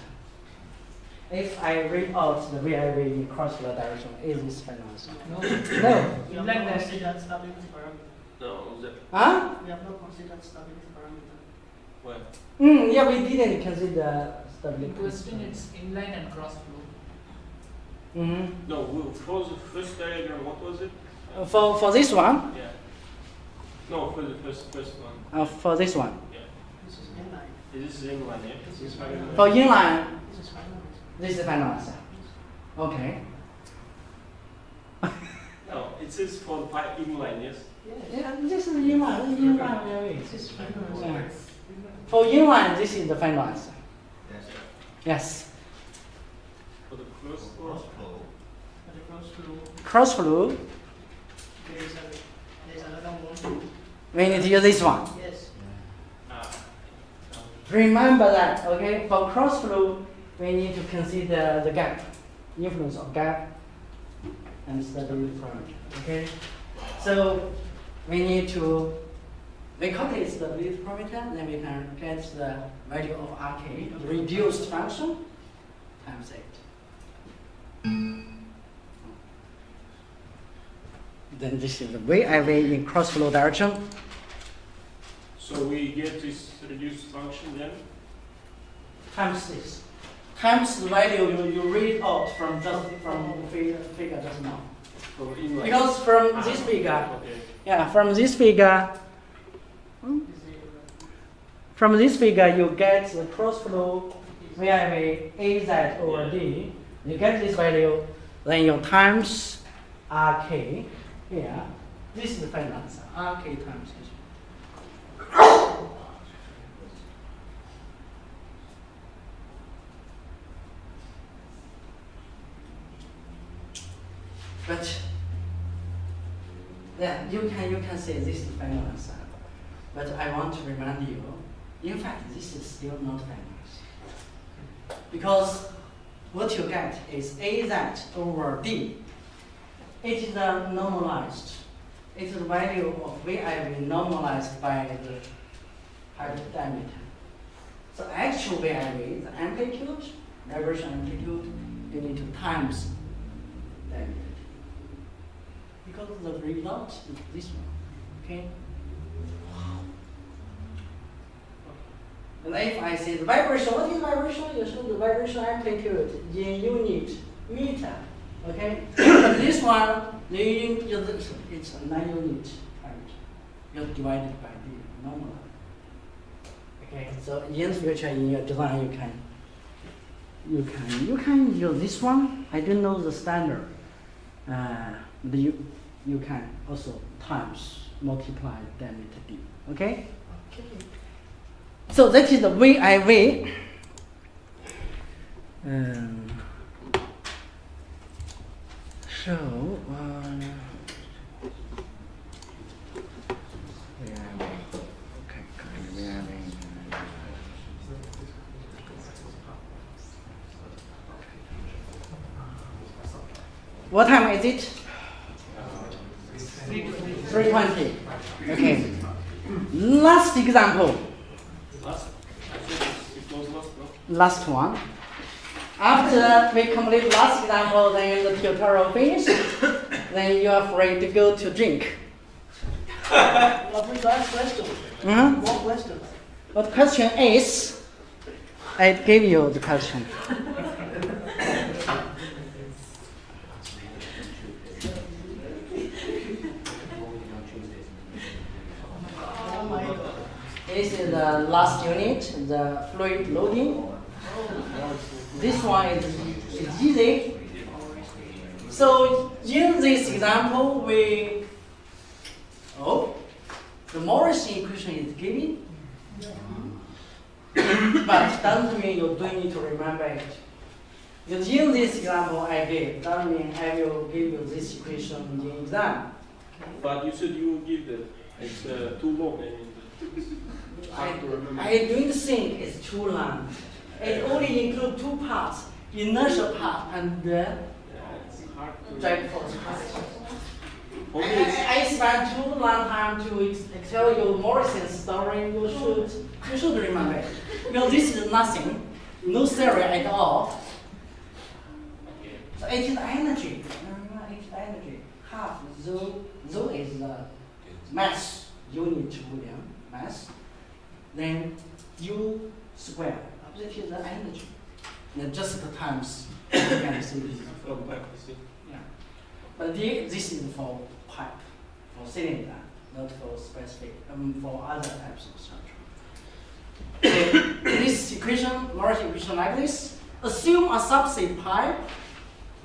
If I read out the VIV in cross flow direction, is this final answer? No. No. We have not considered stability parameter. No, the, Huh? We have not considered stability parameter. well, Yeah, we didn't consider stability. In question, it's inline and cross flow. Mm-hmm. no, for the first diagram, what was it? For this one, Yeah. No, for the first one. for this one, Yeah. This is inline. This is inline, yeah? This is final. for inline, This is final. this is the final answer. Okay. No, it says for the inline, yes? Yes. Yeah, this is inline. Inline very This is final. Yeah. For inline, this is the final answer. Yes. Yes. For the cross Cross flow. But the cross flow, Cross flow, there is another one. we need to use this one. Yes. Remember that, okay? For cross flow, we need to consider the gap, influence of gap, and stability parameter, okay? So we need to, we calculate stability parameter, then we can get the value of RK, the reduced function, times 8. Then this is the VIV in cross flow direction. So we get this reduced function then? Times this. Times the value you read out from the figure just now. For inline. Because from this figure, Okay. yeah, from this figure, you get the cross flow VIV AZ over D. You get this value, then you times RK. Yeah, this is the final answer. RK times this. But yeah, you can say this is the final answer. But I want to remind you, in fact, this is still not final answer. Because what you get is AZ over D. It is normalized. It is the value of VIV normalized by the height diameter. So actual VIV, the amplitude, vibration amplitude, you need to times diameter. Because the result is this one, okay? And if I say the vibration, what is vibration? You show the vibration amplitude in unit meter, okay? But this one, it's a 9 unit, right? You divided by the normal. Okay, so in the future in your design you can use this one. I don't know the standard. You can also times multiply diameter d. Okay? So that is the way I will show we are having, okay, we are having what time is it? 3:20. Okay. Last example. Last? I think it was last, no? Last one. After we complete last example, then the tutorial finished. Then you are free to go to drink. Lovely last question. Mhm. One question. But the question is, I gave you the question. Oh my God. This is the last unit, the fluid loading. This one is easy. So in this example, the Morris equation is given, but doesn't mean you don't need to remember it. Because in this example I gave, doesn't mean I will give you this equation in exam. But you said you will give that. It's too long. I mean, hard to remember. I don't think it's too long. It only includes two parts, inertial part and the Yeah, it's hard to drag force part. For me, it's I spent too long time to tell you Morrison's story. You should remember it. Because this is nothing, no theory at all. So it is energy. It is energy. Half zo is the mass unit volume mass. Then U square. That is the energy. Then just the times you can see this. from back, you see. Yeah. But this is for pipe, for cylinder, not for specific, for other types of structure. So this equation, Morris equation like this, assume a subsea pipe,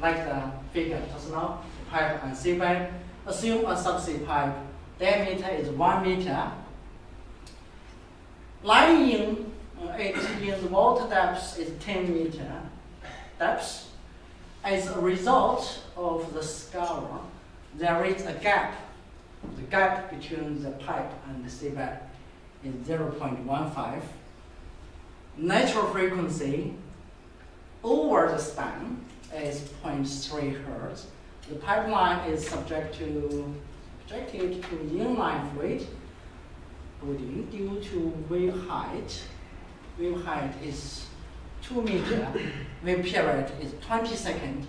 like the figure just now, pipe and seabed. Assume a subsea pipe, diameter is 1 meter. Lying in the water depth is 10 meter depth. As a result of the scour, there is a gap. The gap between the pipe and the seabed is 0.15. Natural frequency over the span is 0.3 Hertz. The pipeline is subjected to inline fluid loading due to wave height. Wave height is 2 meter. Wave period is 20 seconds.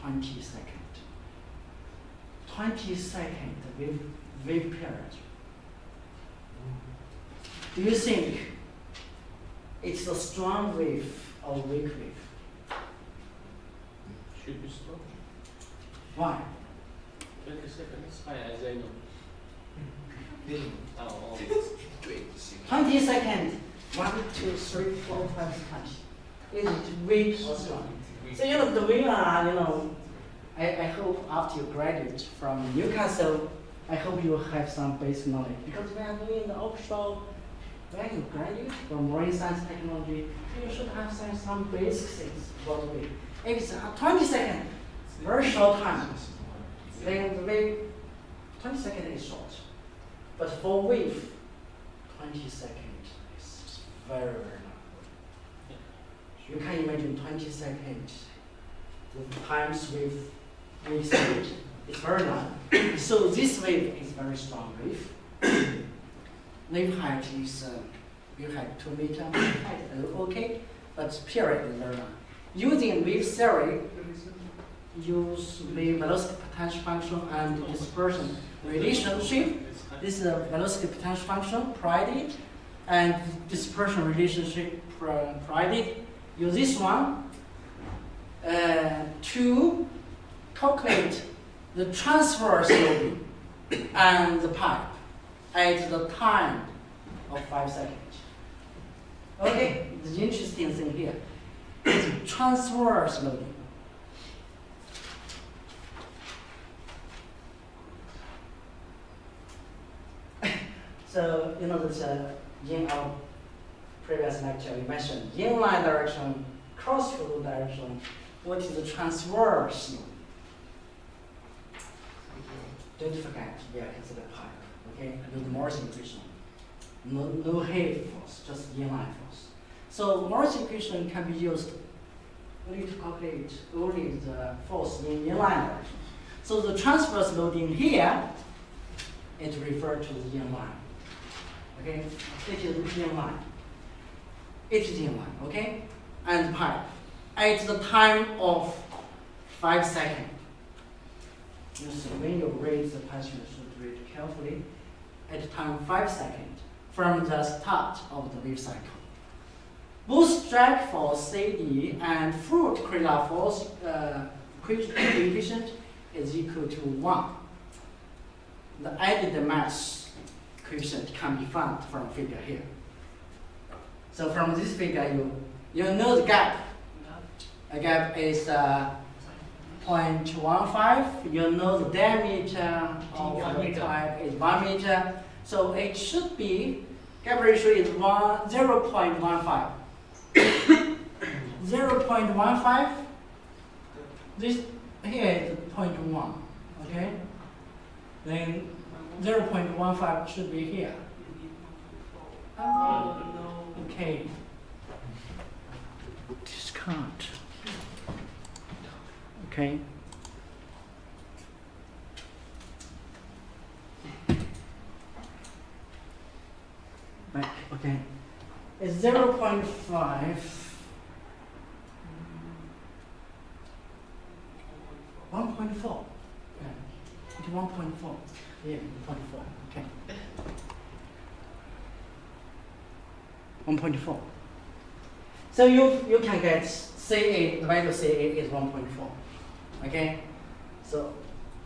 20 seconds. 20 seconds wave period. Do you think it's a strong wave or weak wave? Should be slow. Why? 20 seconds. As I know. 20 seconds. 1, 2, 3, 4, 5, 6. Is it weak or strong? So the way I hope after you graduate from Newcastle, I hope you have some basic knowledge because we are doing the offshore. When you graduate from marine science technology, you should have some basic things about wave. If it's 20 seconds, very short time, then the wave 20 seconds is short. But for wave, 20 seconds is very, very long. You can imagine 20 seconds with times with wave speed. It's very long. So this wave is very strong wave. Wave height is 2 meters. Height is okay, but period is very long. Using wave theory, use wave velocity potential function and dispersion relationship. This is a velocity potential function provided, and dispersion relationship provided. Use this one to calculate the transverse loading and the pipe at the time of 5 seconds. Okay, the interesting thing here is transverse loading. So you know that in our previous lecture we mentioned inline direction, cross flow direction. What is the transverse load? Don't forget, we are considered pipe. Okay, with Morse equation. No heavy force, just inline force. So Morse equation can be used only to calculate only the force in inline direction. So the transverse loading here, it referred to the inline. Okay, it is inline. It is inline. Okay, and pipe at the time of 5 seconds. You see, when you read the question, you should read carefully. At time 5 seconds from the start of the wave cycle. Both drag force CD and fluid correlate force coefficient is equal to 1. The added mass coefficient can be found from figure here. So from this figure, you know the gap. The gap is 0.15. You know the diameter of the pipe is 1 meter. So it should be, gap ratio is 0.15. 0.15. This here is 0.1. Okay. Then 0.15 should be here. Okay. Discount. Okay. Right. Okay. It's 0.5. 1.4. Yeah. It's 1.4. Yeah, 1.4. Okay. 1.4. So you can get CA, the value of CA is 1.4. Okay? So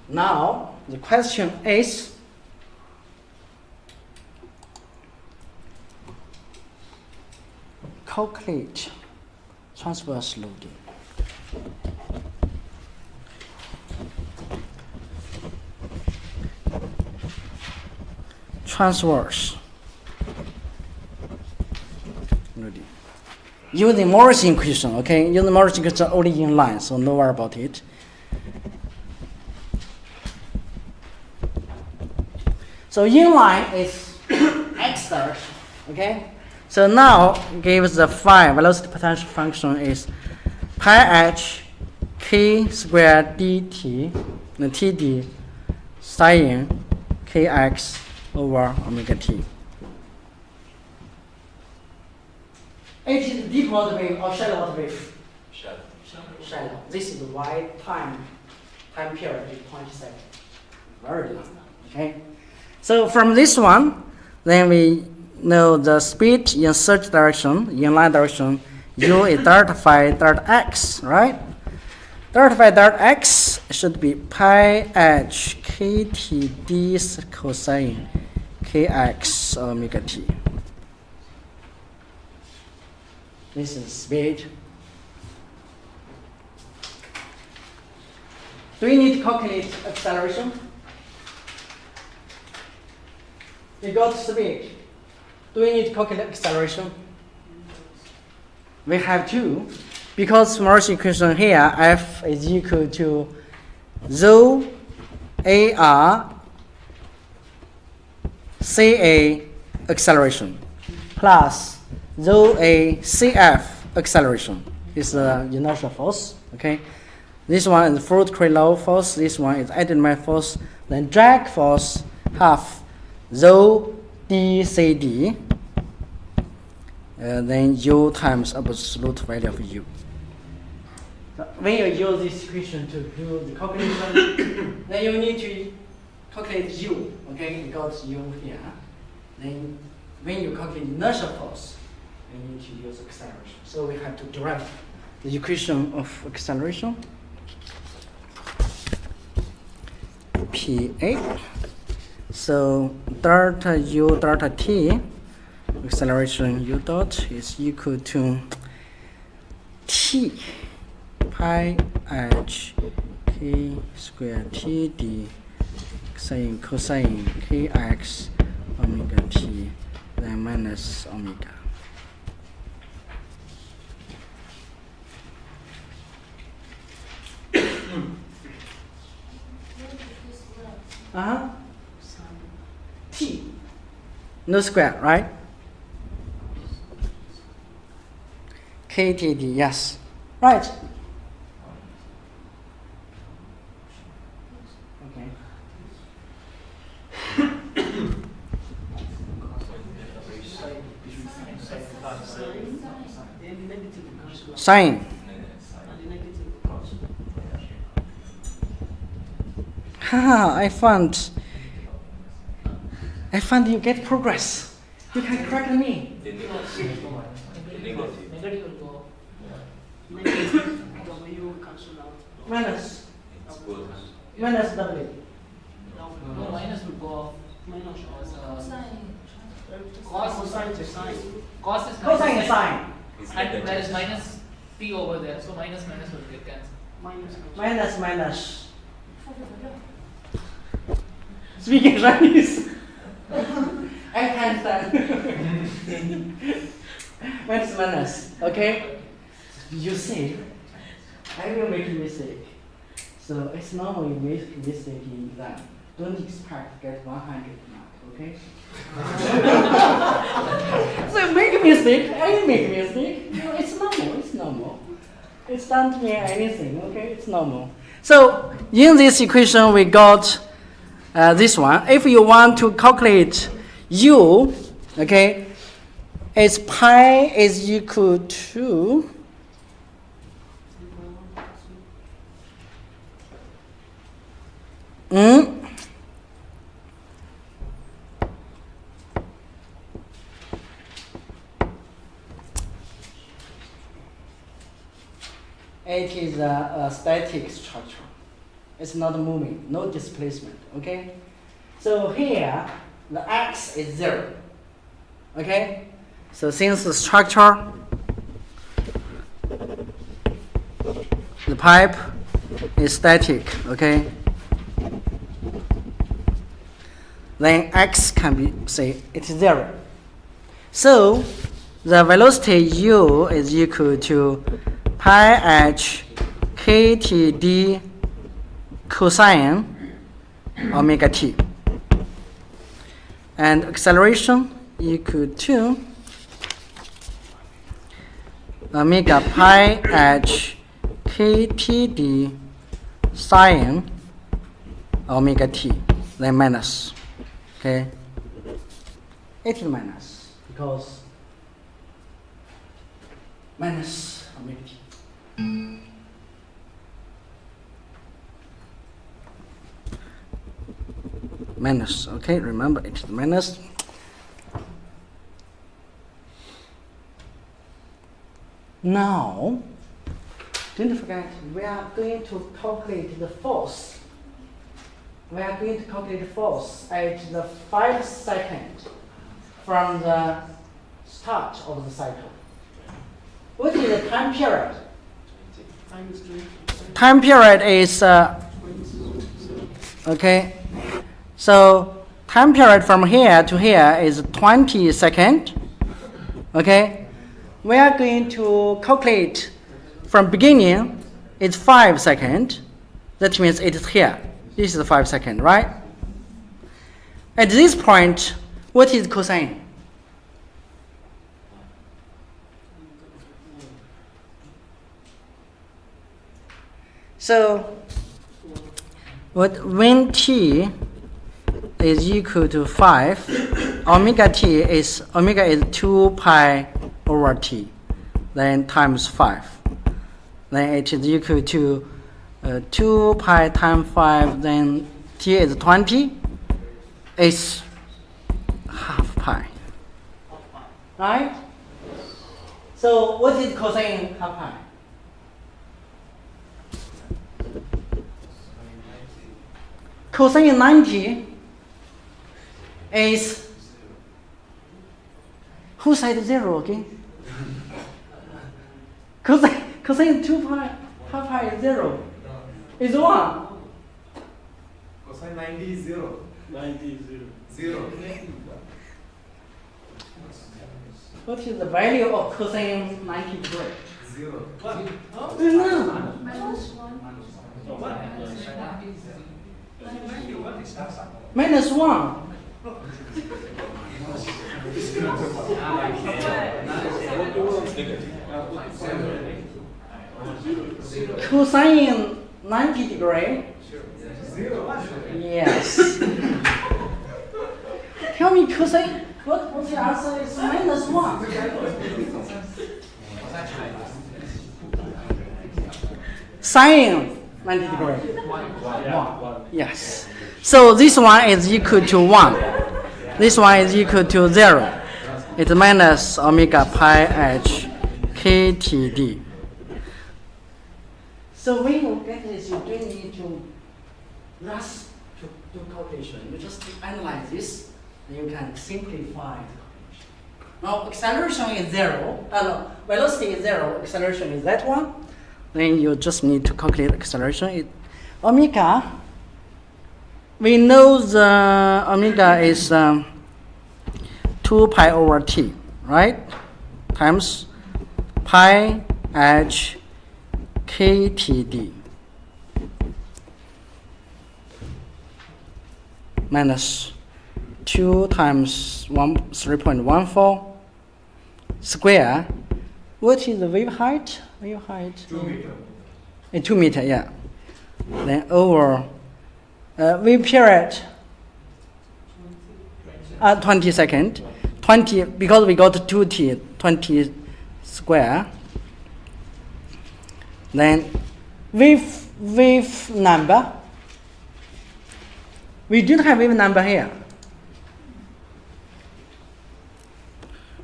now the question is calculate transverse loading. Transverse loading. Using Morse equation, okay? Using Morse equation only in line, so no worry about it. So inline is x direction, okay? So now gives the phi velocity potential function is pi h k squared dt, the td sine kx over omega t. It is deep water wave or shallow water wave? Shallow. This is the y time period is 20 seconds. Very long. Okay. So from this one, then we know the speed in search direction, in line direction, u is delta phi delta x, right? Delta phi delta x should be pi h kt d cosine kx omega t. This is speed. Do we need to calculate acceleration? We got speed. Do we need to calculate acceleration? We have to, because Morse equation here, f is equal to rho ar ca acceleration plus rho a cf acceleration is the inertial force. Okay, this one is fluid correlate force. This one is added mass force. Then drag force half rho dcd. Then u times absolute value of u. So when you use this equation to do the calculation, then you need to calculate u. Okay, you got u here. Then when you calculate inertial force, you need to use acceleration. So we have to derive the equation of acceleration. P8. So delta u delta t, acceleration u dot is equal to t pi h k squared t d sine cosine kx omega t, then minus omega. Uh-huh. T. No square, right? KTD, yes. Right. Okay. And negative cancel out. Sine. And the negative cancel. Haha, I found you get progress. You can correct me. Negative will go. Negative W cancel out. Minus. Minus W. No, minus will go off. Minus Cosine to sine. Cos is Cosine minus sine. and there is minus t over there, so minus will get cancelled. Minus. Minus. Speaking Chinese. I can't stand. Minus. Okay? You see, I will make a mistake. So it's normal you make a mistake in exam. Don't expect to get 100 mark, okay? So make a mistake, I make a mistake. No, it's normal. It's not mean anything, okay? It's normal. So in this equation we got this one. If you want to calculate u, okay, it's pi is equal to it is a static structure. It's not moving, no displacement, okay? So here, the x is 0, okay? So since the structure, the pipe is static, okay? Then x can be, say, it's 0. So the velocity u is equal to pi h ktd cosine omega t. And acceleration equal to omega pi h ktd sine omega t, then minus. Okay? It is minus because minus omega t. Minus, okay, remember it is minus. Now, don't forget, we are going to calculate the force. We are going to calculate the force at the 5 seconds from the start of the cycle. What is the time period? Time period is, okay, so time period from here to here is 20 seconds, okay? We are going to calculate from beginning, it's 5 seconds. That means it is here. This is 5 seconds, right? At this point, what is cosine? So, when t is equal to 5, omega is 2 pi over t, then times 5. Then it is equal to 2 pi times 5, then t is 20, is half pi. Right? So what is cosine half pi? Cosine 90 is, who said 0 again? Cosine 2 pi, half pi is 0. Is 1. Cosine 90 is 0. 90 is 0. 0. What is the value of cosine 90 degree? 0. No. Minus 1. Minus 1. Cosine 90 degree. Yes. Tell me cosine. What's the answer? It's minus 1. Sine 90 degree. 1. Yes. So this one is equal to 1. This one is equal to 0. It's minus omega pi h ktd. So when you get this, you don't need to rush to do calculation. You just analyze this, and you can simplify the calculation. Now acceleration is 0. No, velocity is 0. Acceleration is that one. Then you just need to calculate acceleration. Omega. We know the omega is 2 pi over t, right? Times pi h ktd minus 2 times 3.14 square. What is the wave height? 2 meter. 2 meter, yeah. Then over wave period 20 second. 20 because we got 2t, 20 square. Then wave number. We don't have wave number here.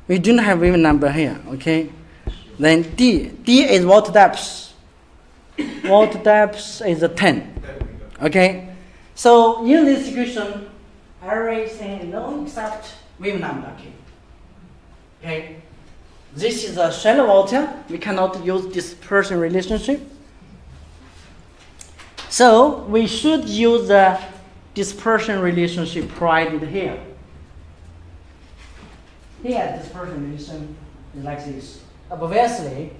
We don't have wave number here, okay? Then D is water depth. Water depth is 10, okay? So in this equation, everything is known except wave number, okay? This is a shallow water. We cannot use dispersion relationship. So we should use the dispersion relationship provided here. Here, dispersion relation is like this. Obviously,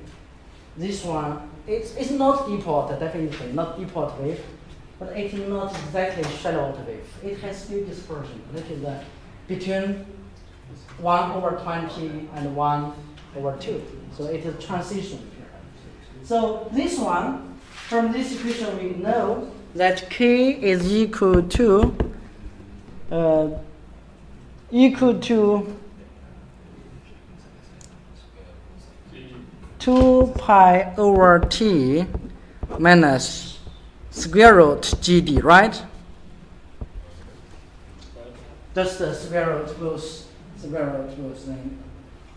this one it's not deep water, definitely not deep water wave, but it is not exactly shallow water wave. It has still dispersion. That is between 1 over 20 and 1 over 2. So it is transition here. So this one, from this equation we know that K is equal to 2 pi over t minus square root GD, right? Just the square root goes then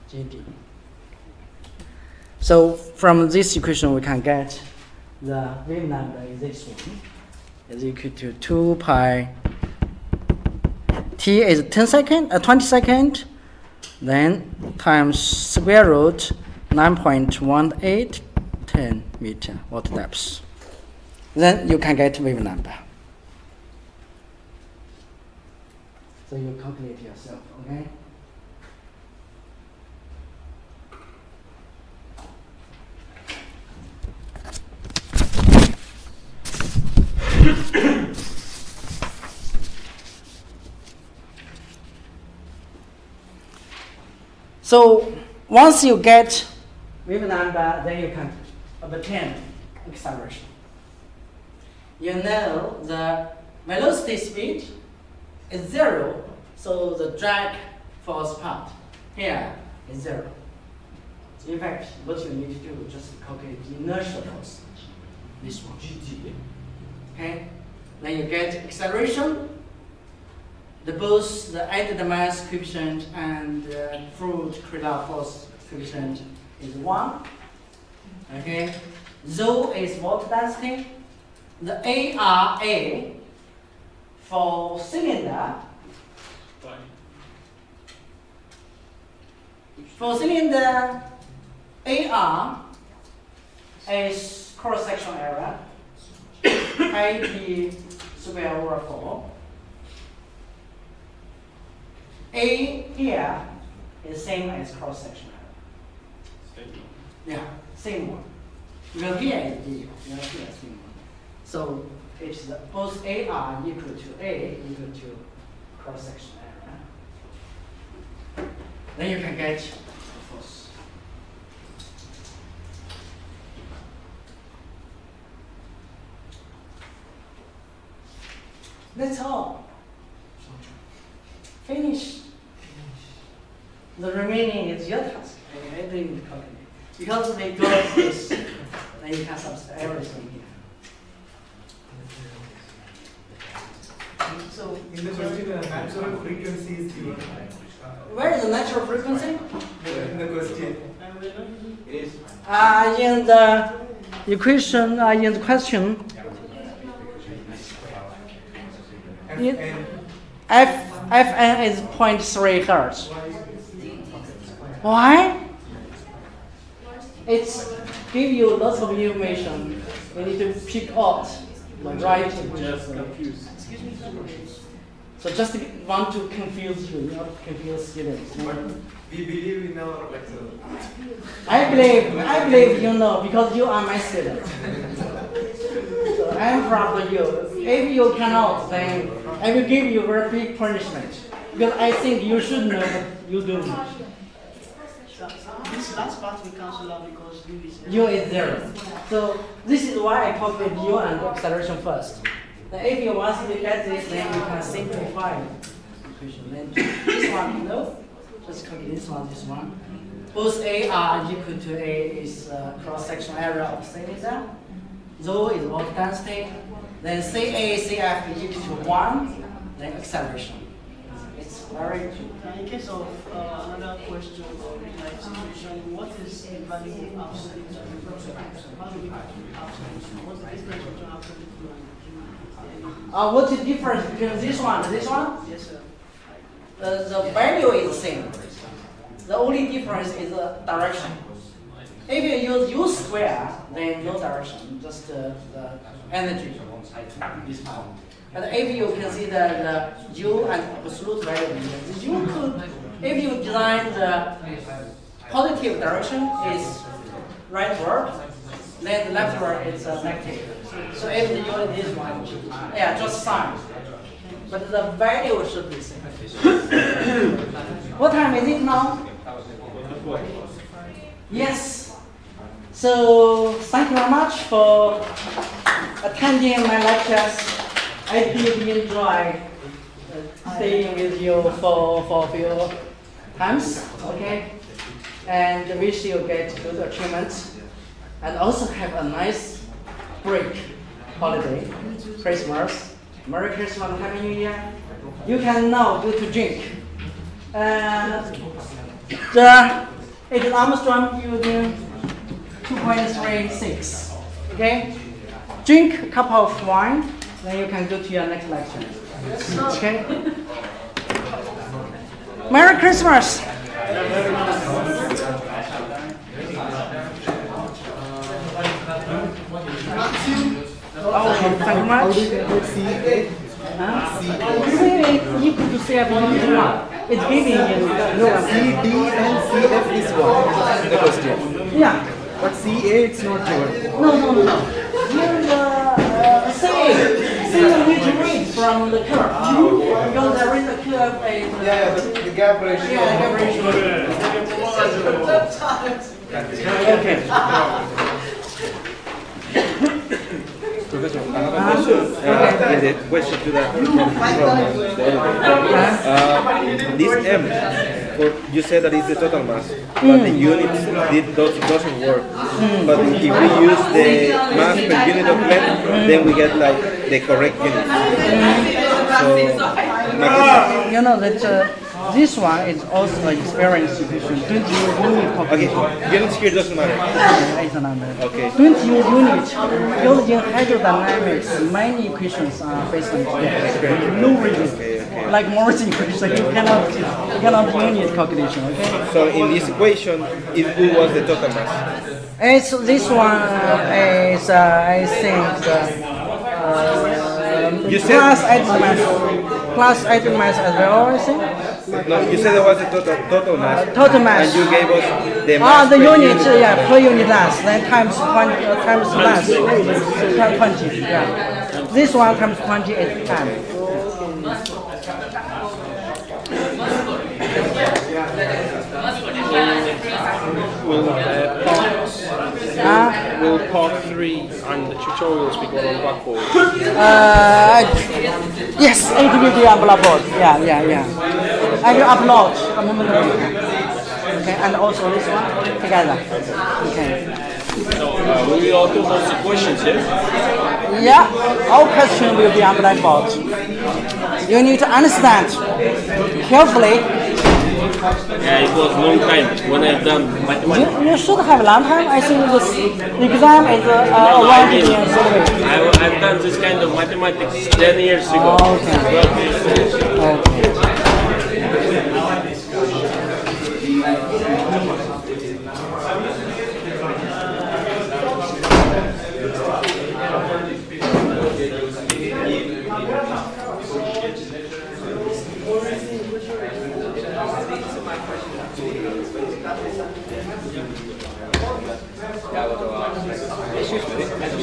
GD. So from this equation we can get the wave number is this one is equal to 2 pi t is 20 second, then times square root 9.1810 meter water depth. Then you can get wave number. So you calculate yourself, okay? So once you get wave number, then you can obtain acceleration. You know the velocity speed is 0, so the drag force part here is 0. In fact, what you need to do is just calculate the inertial force, this one. Okay? Then you get acceleration. Both the added mass coefficient and fluid Crillard force coefficient is 1. Okay? Rho is water density. The ARA for cylinder. For cylinder, AR is cross-section area, IP square over 4. A here is same as cross section area. Yeah, same one. Because here is D, here is same one. So it's both A are equal to A equal to cross section area. Then you can get the force. That's all. Finish. The remaining is your task. Okay, I didn't calculate. Because they got this, then you can substitute everything here. So, In the question, natural frequency is given. Where is the natural frequency? In the question. It is. In the equation, in the question, Fn is 0.3 hertz. Why? It's give you lots of information. You need to pick out the right. Just confused. So just want to confuse you, not confuse students. But we believe in our lecture. I believe you know because you are my student. So I am proud of you. If you cannot, then I will give you very big punishment. Because I think you should know, but you don't. this last part we cancel out because U is 0. So this is why I calculate U and acceleration first. Then if you want to get this, then you can simplify the equation. Then this one, no, just calculate this one. Both A are equal to A is cross-section area of cylinder. Rho is work density. Then CA, CF is equal to 1. Then acceleration. It's very good. in case of another question or like situation, what is the value of absolute and relative? How do we calculate absolute? What's the difference between absolute and What's the difference between this one and this one? yes, sir. The value is the same. The only difference is the direction. If you use U square, then no direction, just the energy. This part. But if you consider the U and absolute value, you could, if you design the positive direction is rightward, then the leftward is negative. So if the unit is one, yeah, just sign. But the value should be same. What time is it now? Yes. So thank you very much for attending my lectures. I did enjoy staying with you for a few times, okay? And wish you get good achievements and also have a nice break, holiday, Christmas, Merry Christmas, Happy New Year. You can now go to drink. It is Armstrong building 2.36, okay? Drink a cup of wine. Then you can go to your next lecture. Okay? Merry Christmas! Oh, thank you much. C8 equal to CF. It's giving you. No, C, D and CF is one. The question. Yeah. But CA it's not given. No. Here C you need to read from the curve. Because there is a curve. Yeah, the gap ratio. Yeah, gap ratio. Okay. Professor, another question. In the question to the this M, you said that it's the total mass, but the units doesn't work. But if we use the mass per unit of length, then we get like the correct unit. So my question. You know that this one is also an experience equation. Don't use unit calculation. Okay, units here doesn't matter. It's a number. Okay. Don't use unit. Using hydrodynamics, many equations are based on unit. No reason. Okay. Like Morse equation, you cannot unit calculation. Okay. So in this equation, it was the total mass. It's this one is I think You said plus plus item mass as well, I think. No, you said it was the total mass. Total mass. And you gave us the Ah, mass the per unit, yeah, per unit mass, then times 20, times mass, 20, yeah. This one times 20 is 10. Will part 3 and the tutorials be going on Blackboard? Yes, it will be on Blackboard. Yeah. I will upload a moment ago. Okay, and also this one together. Okay. So, will we all do those questions, yeah? Yeah, all questions will be on Blackboard. You need to understand carefully. Yeah, it was a long time when I've done mathematics. You should have a long time. I think the exam is No, I 1 didn't. year survey. I've done this kind of mathematics 10 years ago. Okay. 12 years ago.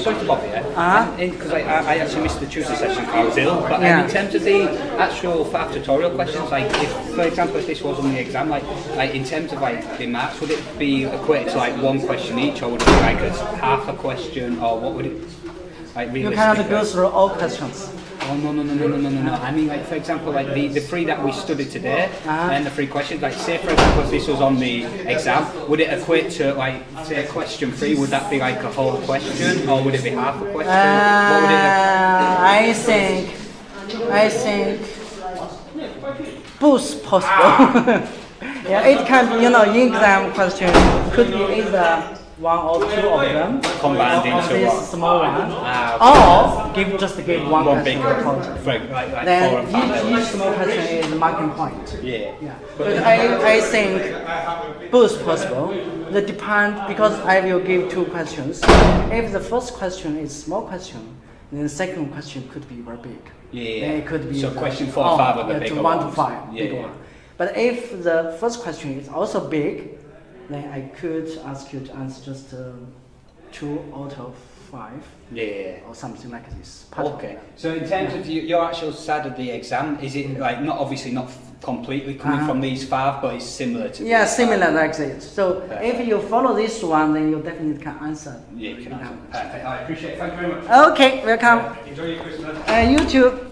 Sorry to bother you. Because I actually missed the Tuesday session, I was ill. But Yeah. in terms of the actual FAF tutorial questions, like if, for example, if this was on the exam, like in terms of like the marks, would it be equated to like one question each, or would it be like a half a question, or what would it like You realistically? cannot go through all questions. Oh no. I mean, like for example, like the three that we studied today, and the 3 questions. Like, say for example, if this was on the exam, would it equate to like say question 3? Would that be like a whole question, or would it be half a question? What would it? I think both possible. Yeah, it can be, in exam question could be either 1 or 2 of them Combined or into this one. small one, Okay. or just give one One question big total. like 4 Then and 5. each small question is marking point. Yeah. But I think both possible. That depend, because I will give 2 questions. If the first question is small question, then the second question could be very big. Yeah. Then it could be So question 4 or 5 are the bigger to 1 to ones. 5, Yeah, big yeah. one. But if the first question is also big, then I could ask you to answer just 2 out of 5 Yeah. or something like this. Part of Okay. that. So in terms of your actual side of the exam, is it like not obviously not completely coming from these 5, but it's similar to? Yeah, similar like this. So Okay. if you follow this one, then you definitely can answer. Yeah, you can answer. Perfect. I appreciate it. Thank you very much. Okay, welcome. Enjoy your Christmas. You too.